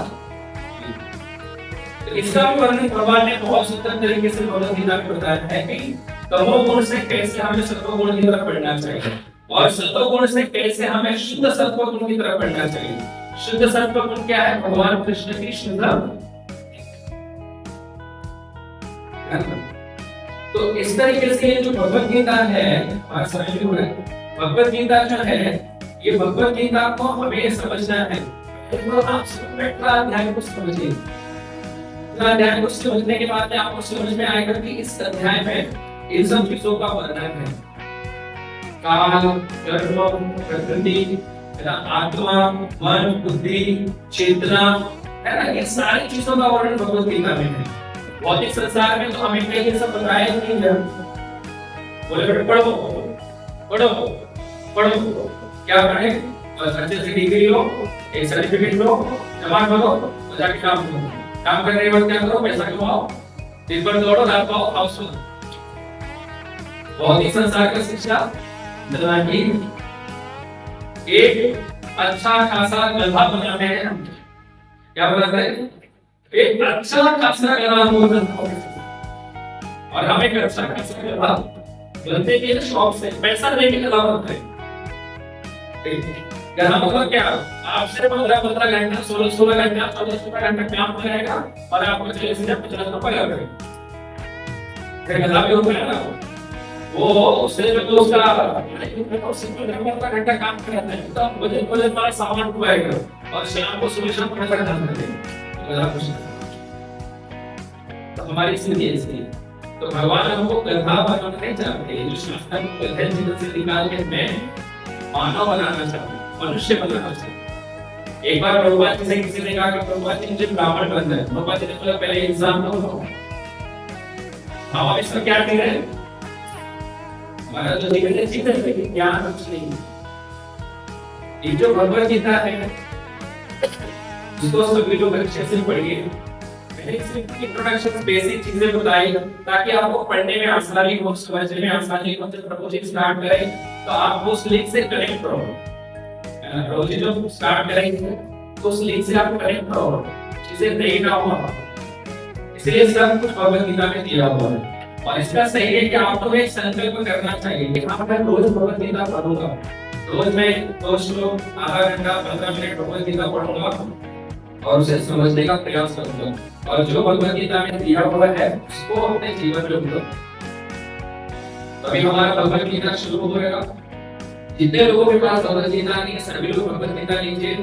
तो इसका भी वर्णन भगवान ने बहुत सुंदर तरीके से भगवद गीता में बताया है कि तमोगुण से कैसे हमें सत्वगुण की तरफ बढ़ना चाहिए और सत्वगुण से कैसे हमें शुद्ध सत्वगुण की तरफ बढ़ना चाहिए। शुद्ध सत्वगुण क्या है? भगवान कृष्ण की शुद्ध है ना? तो इस तरीके से जो भगवत गीता है, हमारा समय भी हो रहा है, भगवत गीता जो है, ये भगवत गीता को हमें समझना है। तो आप अध्याय को समझिए, अध्याय को समझने के बाद आपको समझ में आएगा कि इस अध्याय में इन सब चीजों का वर्णन है। काल, कर्म, प्रकृति, आत्मा, मन, बुद्धि, चेतना, है ना, ये सारी चीजों का वर्णन भगवत गीता में है। भौतिक संसार में तो हमें ये सब बताया नहीं है। बोले पढ़ो पढ़ो पढ़ो, क्या पढ़े? बस अच्छे से डिग्री लो, एक सर्टिफिकेट लो, जमा करो, तो जाके काम करो। काम करने के बाद क्या करो? पैसा कमाओ, दिन भर दौड़ो, रात को आओ, हाउस में। भौतिक संसार का शिक्षा मिलना की एक अच्छा खासा गधा बनाने हैं। क्या बनाते हैं? एक अच्छा खासा गधा बनाना, और हमें एक अच्छा खासा गधा बनने के लिए शौक से पैसा देने के अलावा होता है। गधा मतलब क्या? आपसे 15 घंटा 16 घंटा 14 घंटा काम करेगा और आपको 40,000-50,000 रुपए लगेगा। गधा भी होता है ना, वो उससे जो उसका 15 घंटा काम करता है, तो बजट वाला सामान उठाएगा और शाम को सुबह पैसा खत्म कर देगा। तो हमारी स्थिति ऐसी है। तो भगवान हमको गधा बनाना नहीं चाहते, जो शास्त्र को गधे जीवन से निकाल के मैं मानव बनाना चाहते, मनुष्य बनाना चाहते। एक बार प्रभुपाद जी से किसी ने कहा कि प्रभुपाद जी मुझे ब्राह्मण बनना है। प्रभुपाद जी ने बोला पहले एग्जाम दो। हम अब इसका क्या कह रहे हैं? हमारा जो जीवन है सीधा है, ज्ञान कुछ नहीं। ये जो भगवत गीता है, जिसको सभी लोग अच्छे से पढ़िए। इंट्रोडक्शन बेसिक चीजें बताई ताकि आपको पढ़ने में आसानी हो, समझने में आसानी हो। जब प्रभु जी स्टार्ट करें तो आप उस लिंक से कनेक्ट करो। प्रभु जी जो स्टार्ट करेंगे तो उस लिंक से आप कनेक्ट करो, चीजें देखना होगा। इसलिए सब कुछ भगवत गीता में दिया हुआ है। और इसका सही है कि आपको एक संकल्प करना चाहिए कि हाँ मैं रोज भगवत गीता पढ़ूंगा, रोज मैं 2 श्लोक, आधा घंटा 15 मिनट भगवत गीता पढ़ूंगा और उसे समझने का प्रयास करूंगा। और जो भगवत गीता में दिया हुआ है उसको अपने जीवन में उतारो, तभी हमारा भगवत गीता शुरू होगा। जितने लोगों के पास भगवत गीता नहीं है, सभी लोग भगवत गीता लीजिए।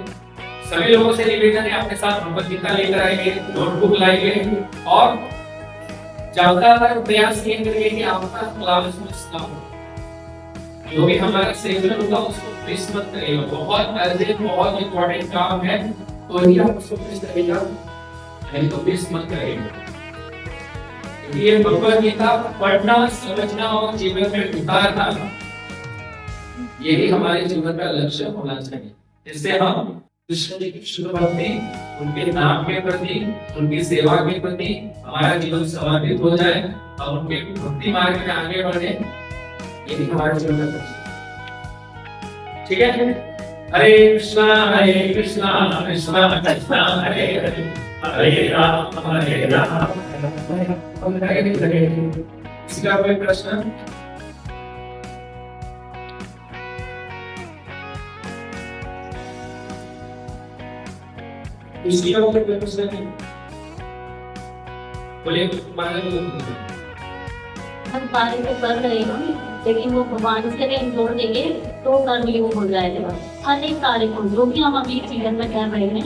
सभी लोगों से निवेदन है अपने साथ भगवत गीता लेकर आएंगे, नोटबुक लाएंगे और ज्यादातर प्रयास ये करेंगे कि आपका क्लास मिस ना हो। जो भी हमारा सेशन होगा उसको मिस मत करिएगा। बहुत अर्जेंट, बहुत इंपॉर्टेंट काम है तो ही आप उसको मिस करिएगा, नहीं तो मिस मत करिएगा। ये भगवत गीता पढ़ना, समझना और जीवन में उतारना, यही हमारे जीवन का लक्ष्य होना चाहिए। इससे हम कृष्ण जी की शुभ भक्ति, उनके नाम के प्रति, उनकी सेवा के प्रति हमारा जीवन समर्पित हो जाए और उनके भक्ति मार्ग में आगे बढ़े, यही हमारे जीवन का लक्ष्य। ठीक है? हरे कृष्णा कृष्णा कृष्णा हरे हरे, हरे राम। इसका कोई प्रश्न? इसकी कोई प्रश्न नहीं? बोलिए। हम कार्य तो कर रहे हैं, लेकिन वो भगवान से जोड़ देंगे तो कर्मयोग हो जाएगा। हर एक कार्य को जो भी हम अपने जीवन में कर रहे हैं,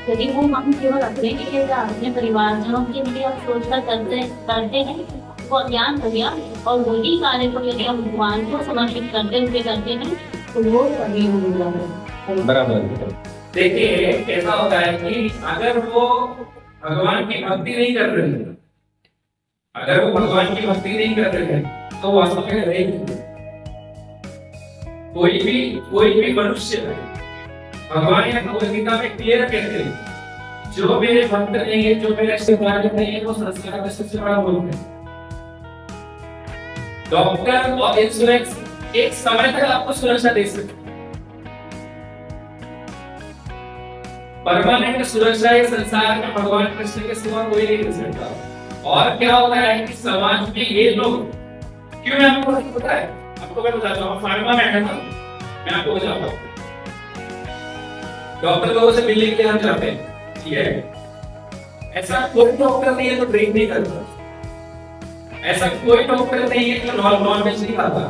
यदि वो हम केवल अपने लिए या अपने परिवारजनों के लिए हम सोचकर करते हैं वो ज्ञान हो गया। और वही कार्य को यदि हम भगवान को समर्पित करते हैं तो वो कर्मयोग हो जाएगा। बराबर। देखिए ऐसा होता है कि अगर वो भगवान की भक्ति नहीं कर रहे हैं, अगर वो भगवान की भक्ति नहीं कर रहे हैं तो वास्तव में रहेगी। कोई भी मनुष्य, भगवान या भगवद गीता में क्लियर कहते हैं जो मेरे भक्त नहीं है, जो मेरे रिश्तेदार नहीं है, वो संसार का सबसे बड़ा मूर्ख है। डॉक्टर और इंश्योरेंस एक समय तक आपको सुरक्षा दे सकते, परमानेंट सुरक्षा इस संसार में भगवान कृष्ण के सिवा कोई नहीं दे सकता। और क्या होता है कि समाज में ये लोग, क्यों मैं आपको पता है, आपको मैं बताता हूँ, फार्मा में है ना, मैं आपको बताता हूँ, डॉक्टर लोगों से मिलने के लिए हम जाते हैं, ठीक है? ऐसा कोई डॉक्टर नहीं है जो ड्रिंक नहीं करता, ऐसा कोई डॉक्टर नहीं है जो नॉन वेज नहीं खाता,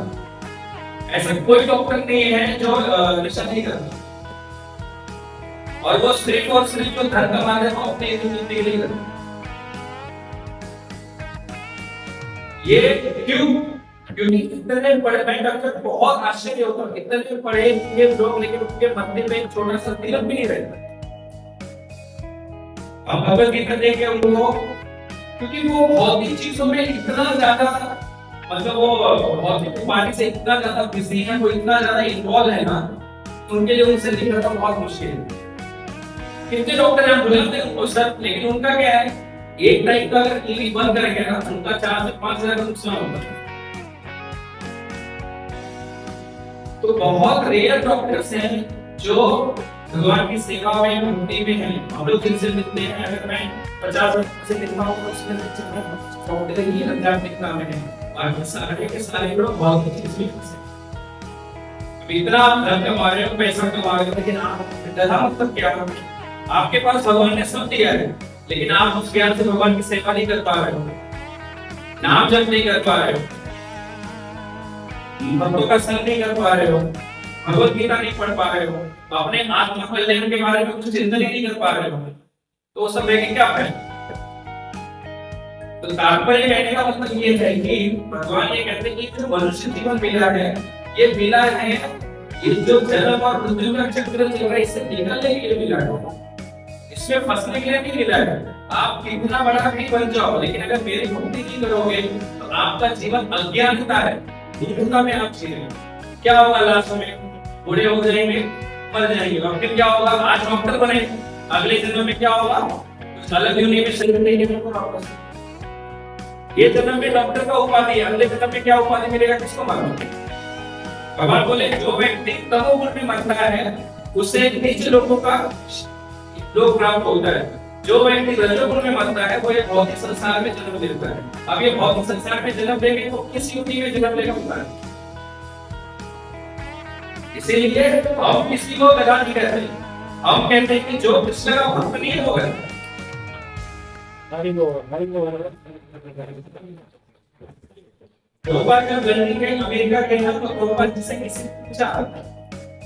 ऐसा कोई डॉक्टर नहीं है जो नशा नहीं करता, और वो सिर्फ और सिर्फ जो घर कमा रहे हो अपने जिंदगी के लिए करते। ये क्यों? क्योंकि इतने बड़े डॉक्टर बहुत आश्चर्य होता है, इतने पढ़े लिखे लोग लेकिन उनके मंदिर में एक छोटा सा तिलक भी नहीं रहता। हम भगवत गीता देखें उनको, क्योंकि वो भौतिक चीजों में इतना ज्यादा, मतलब वो भौतिक बीमारी से इतना ज्यादा बिजी है, वो इतना ज्यादा इन्वॉल्व है ना, उनके लिए उनसे निकलना बहुत मुश्किल है। कितने डॉक्टर हैं बुलाते हैं उनको सर, लेकिन उनका क्या है, एक टाइम का अगर क्लिनिक बंद करेंगे ना, उनका 4 से 5 हजार का नुकसान होता है। तो बहुत रेयर डॉक्टर्स हैं जो भगवान की सेवा में भक्ति में हैं। हम लोग जिनसे मिलते हैं, अगर मैं 50 से लिखा हूँ तो उसमें डॉक्टर ही अंजाम लिखना है, बाकी सारे के सारे लोग बहुत अच्छी तरीके से। अब इतना धन कमा रहे हो, पैसा कमा रहे हो, लेकिन आप मतलब क्या है? आपके पास भगवान ने सब दिया है, लेकिन आप उस ज्ञान से भगवान की सेवा नहीं कर पा रहे हो, नाम जप नहीं कर पा रहे हो, भक्तों का संग नहीं कर पा रहे हो, भगवत गीता नहीं पढ़ पा रहे हो, अपने आत्म कल्याण के बारे में कुछ चिंतन नहीं कर पा रहे हो, तो वो सब लेके क्या है? तो तात्पर्य कहने का मतलब ये है कि भगवान ये कहते हैं कि जो मनुष्य जीवन मिला है, ये मिला है, ये जो जन्म और मृत्यु का चक्र चल रहा है, इससे निकलने के लिए मिला है, इसमें फंसने के लिए नहीं मिला है। आप कितना बड़ा भी बन जाओ, लेकिन अगर मेरी भक्ति नहीं करोगे तो आपका जीवन अज्ञानता है, मूर्खता में आप जी रहे हो। क्या होगा लास्ट में? बूढ़े हो जाएंगे, मर जाएंगे, और फिर क्या होगा? आज डॉक्टर बने, अगले जन्म में क्या होगा? कुछ अलग यूनि में शरीर नहीं मिलेगा वापस। ये जन्म में डॉक्टर का उपाधि, अगले जन्म में क्या उपाधि मिलेगा, किसको मालूम? भगवान बोले जो व्यक्ति तमोगुण में मरता है उससे नीच लोगों का लोग प्राप्त होता है, जो व्यक्ति रजोगुण में मरता है वो ये भौतिक संसार में जन्म लेता है। अब ये भौतिक संसार में जन्म लेंगे तो किस युति में जन्म लेगा होता है? इसीलिए हम किसी को गधा नहीं कहते, हम कहते हैं कि जो कृष्ण का भक्त नहीं होगा। प्रभुपाद जब लंदन गए, अमेरिका गए ना, तो प्रभुपाद जी से किसी ने पूछा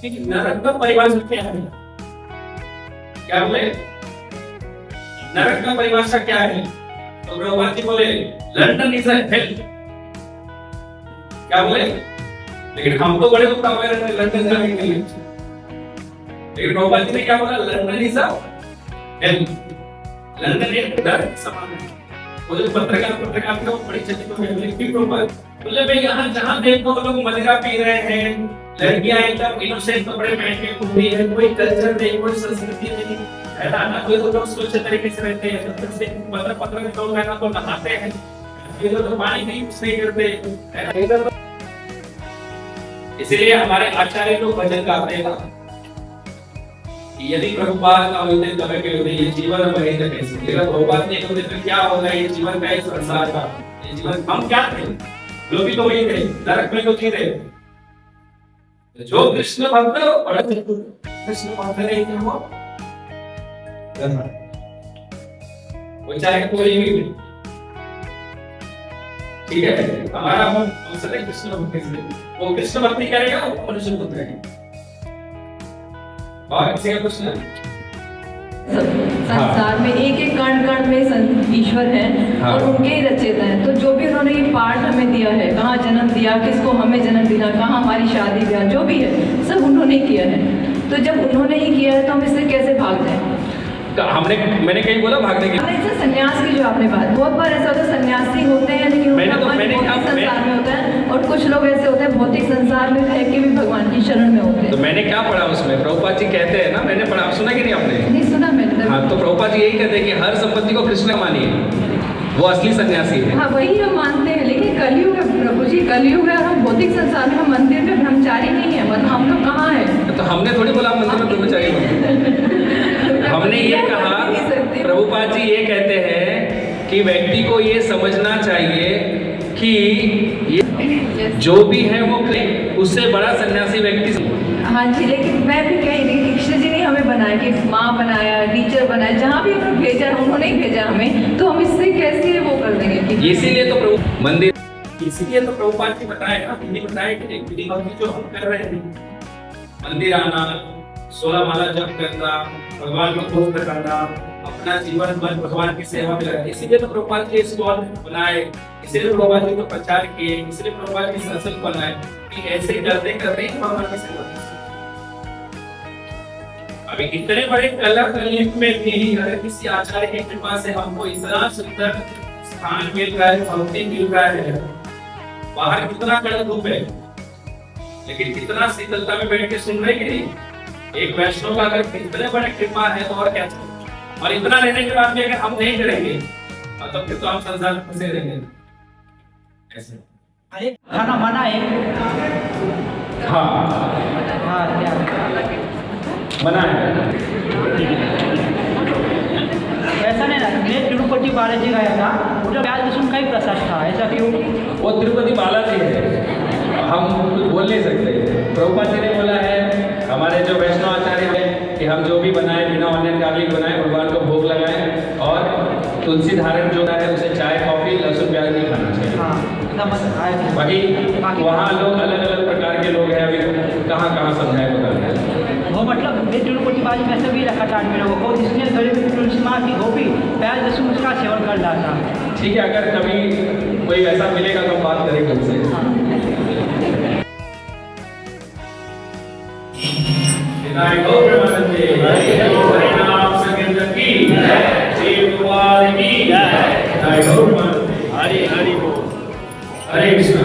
कि नरक का परिभाषा क्या है? क्या बोले? नरक का परिभाषा क्या है? तो प्रभुपाद जी बोले लंदन इज अ हेल। क्या बोले? लेकिन हम तो बड़े उत्साह में रहते लंदन जाने के लिए, लेकिन प्रभुपाद जी ने क्या बोला? London is a hello. London एक नरक समान है। वो जो पत्रकार को बड़ी चर्चा में लिखी प्रभुपाद बोले भाई यहाँ जहाँ देखो लोग मदिरा पी रहे हैं, लड़कियां एकदम इनोसेंट कपड़े पहन के घूमती है, कोई कल्चर नहीं, कोई संस्कृति नहीं है ना, कोई तो लोग स्वच्छ तरीके से रहते हैं, पत्र में लोग है ना तो नहाते हैं, ये लोग पानी नहीं यूज नहीं करते है ना। इसीलिए हमारे आचार्य लोग भजन गाते हैं यदि प्रभुपाद का होते तब के होते ये जीवन वही तक कैसे, अगर प्रभुपाद नहीं होते तो क्या होगा? ये जीवन का, इस संसार का, ये जीवन हम क्या थे? लोग भी तो वही थे, नरक में तो थे। जो कृष्ण भक्त बड़ा कृष्ण भक्त नहीं थे वो चाहे कोई भी, ठीक है, हमारा मकसद है कृष्ण भक्ति से, वो कृष्ण भक्ति करेगा वो मनुष्य भक्त रहेगा। और किसी का प्रश्न? संसार में एक एक कण कण में ईश्वर है और उनके ही रचयिता है। तो जो भी उन्होंने ये पाठ हमें दिया है, कहाँ जन्म दिया, किसको हमें जन्म दिया, कहाँ हमारी शादी ब्याह, जो भी है सब उन्होंने किया है। तो जब उन्होंने ही किया है तो हम इससे कैसे भाग जाएं? मैंने कहीं बोला भागने की? इससे संन्यास की जो आपने बात, बहुत बार ऐसा होता है सन्यासी होते हैं लेकिन उनका मन भौतिक संसार में होता है, और कुछ लोग ऐसे होते हैं भौतिक संसार में रह के भी भगवान की शरण में होते हैं। तो मैंने क्या पढ़ा उसमें? प्रभुपाद जी कहते हैं ना, मैंने पढ़ा, सुना कि नहीं आपने? नहीं सुना मैंने। हाँ, तो प्रभुपाद जी यही कहते हैं कि हर संपत्ति को कृष्ण मानिए, वो असली सन्यासी है। हाँ वही हम मानते हैं, लेकिन कलयुग है प्रभु जी, कलयुग है, हम भौतिक संसार में, हम मंदिर में ब्रह्मचारी नहीं है, मतलब हम लोग कहाँ है? तो हमने थोड़ी बोला मंदिर में ब्रह्मचारी हमने ये कहा, प्रभुपाद जी ये कहते हैं कि व्यक्ति को ये समझना चाहिए कि ये जो भी है वो उससे बड़ा सन्यासी व्यक्ति। हाँ जी, लेकिन मैं भी कह रही थी कृष्ण जी ने हमें बनाया, कि माँ बनाया, टीचर बनाया, जहाँ भी उन्होंने भेजा, उन्होंने ही भेजा हमें, तो हम इससे कैसे वो कर देंगे कि इसीलिए तो प्रभु मंदिर, इसीलिए तो प्रभुपाद जी बताए ना, हिंदी बताए कि विधि जो हम कर रहे हैं, मंदिर आना, 16 माला जप करना, भगवान को भोग लगाना, अपना जीवन भर भगवान की सेवा में लगा, इसीलिए तो प्रभुपाद जी स्टॉल बनाए, इसीलिए प्रभुपाद जी को प्रचार किए, इसलिए प्रभुपाद जी सत्संग बनाए कि ऐसे करते करते ही भगवान की सेवा। अभी इतने बड़े कला कलियुग में भी अगर किसी आचार्य की कृपा से हमको इतना सुंदर स्थान मिल रहा है, भक्ति मिल रहा है, बाहर कितना कड़ा धूप है, लेकिन कितना शीतलता में बैठ के सुन रहे कि नहीं। एक वैष्णव का अगर इतने बड़े कृपा है तो और क्या चाहिए, और इतना रहने के बाद भी अगर हम नहीं करेंगे तो फिर तो हम संसार में फंसे रहेंगे ऐसे। अरे खाना मना है। हाँ हाँ क्या मना है, ऐसा नहीं ना, मैं तिरुपति बालाजी गया था, उधर प्याज लहसुन का ही प्रसाद था, ऐसा क्यों? वो तिरुपति बालाजी है, हम कुछ बोल नहीं सकते। प्रभुपाद जी ने बोला है, हमारे जो वैष्णव आचार्य हैं कि हम जो भी बनाए बिना ऑनियन गार्लिक बनाए, भगवान को भोग लगाए, और तुलसी धारण जो है उसे चाय कॉफी लहसुन प्याज नहीं खाना चाहिए। हाँ, बाकी वहाँ लोग अलग अलग प्रकार के लोग हैं, अभी कहाँ कहाँ समझाए बता वो मतलब मैं तिरुपति बालाजी में ऐसा भी रखा था आदमी लोगों को, जिसने गले में तुलसी माँ की गोभी प्याज लहसुन उसका सेवन कर रहा था। ठीक है, अगर कभी कोई ऐसा मिलेगा तो हम बात करेंगे उनसे। हरे कृष्ण।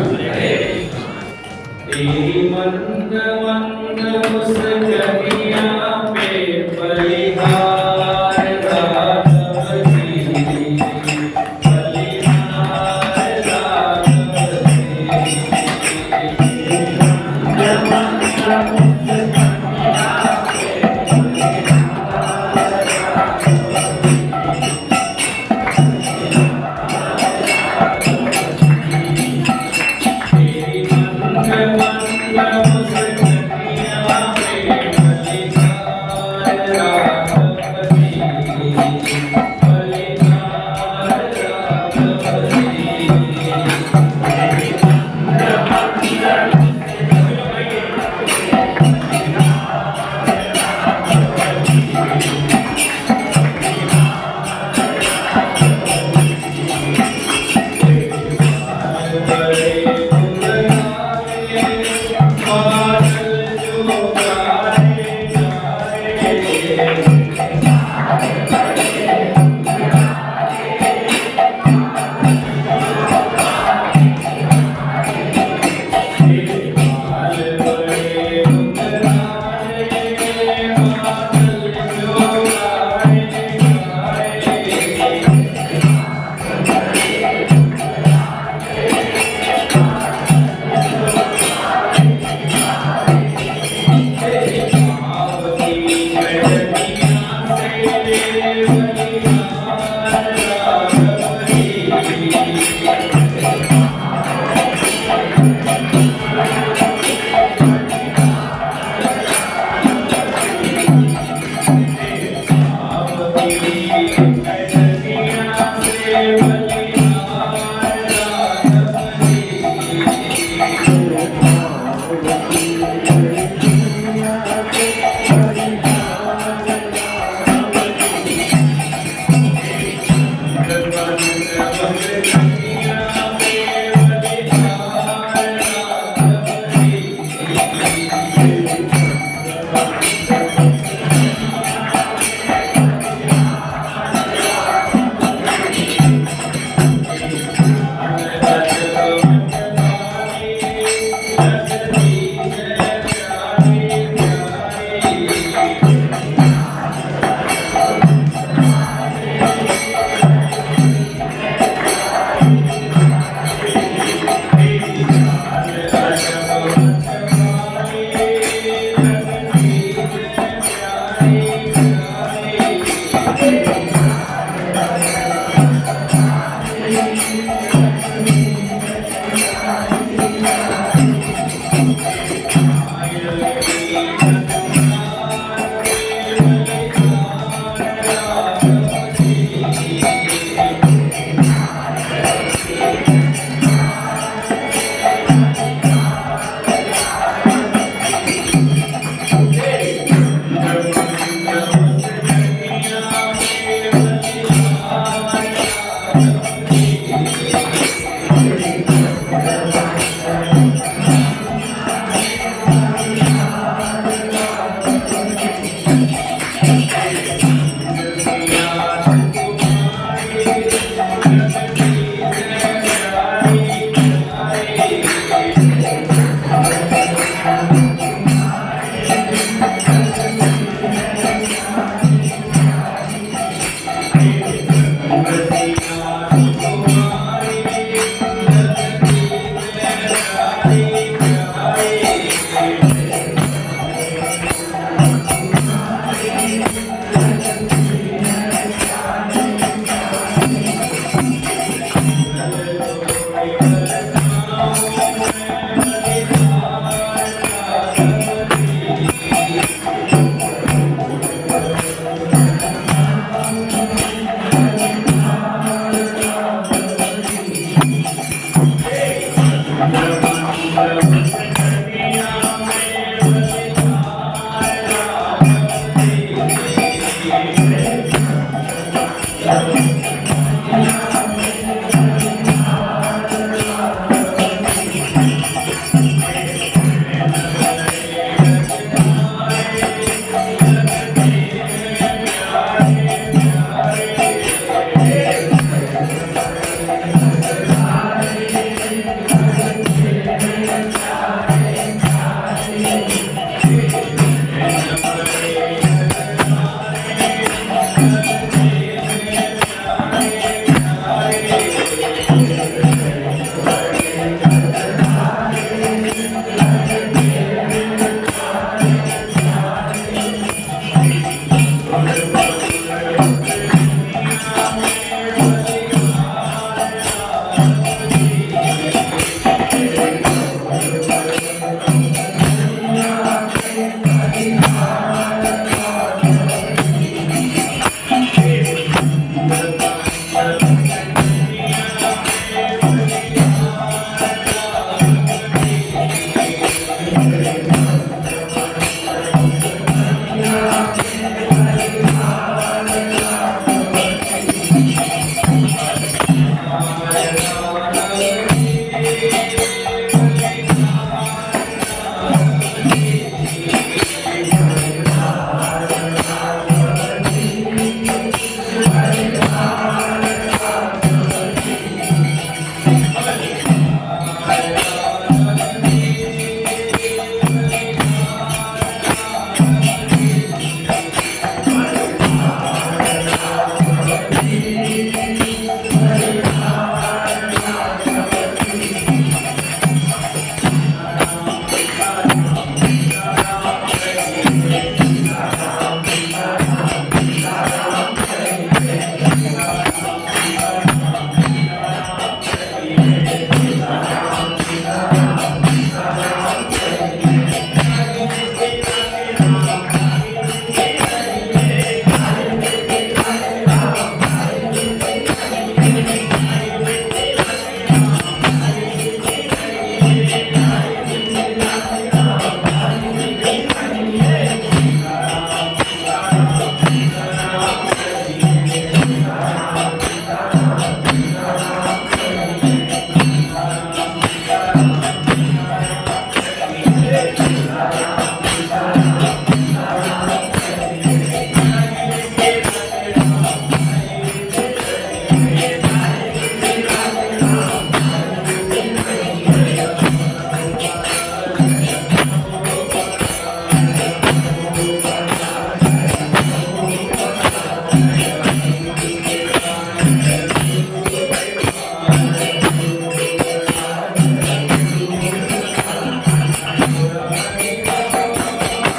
तेरी मंद मंद मुस्कानिया पे बलिहार राघव जी, बलिहार राघव Hare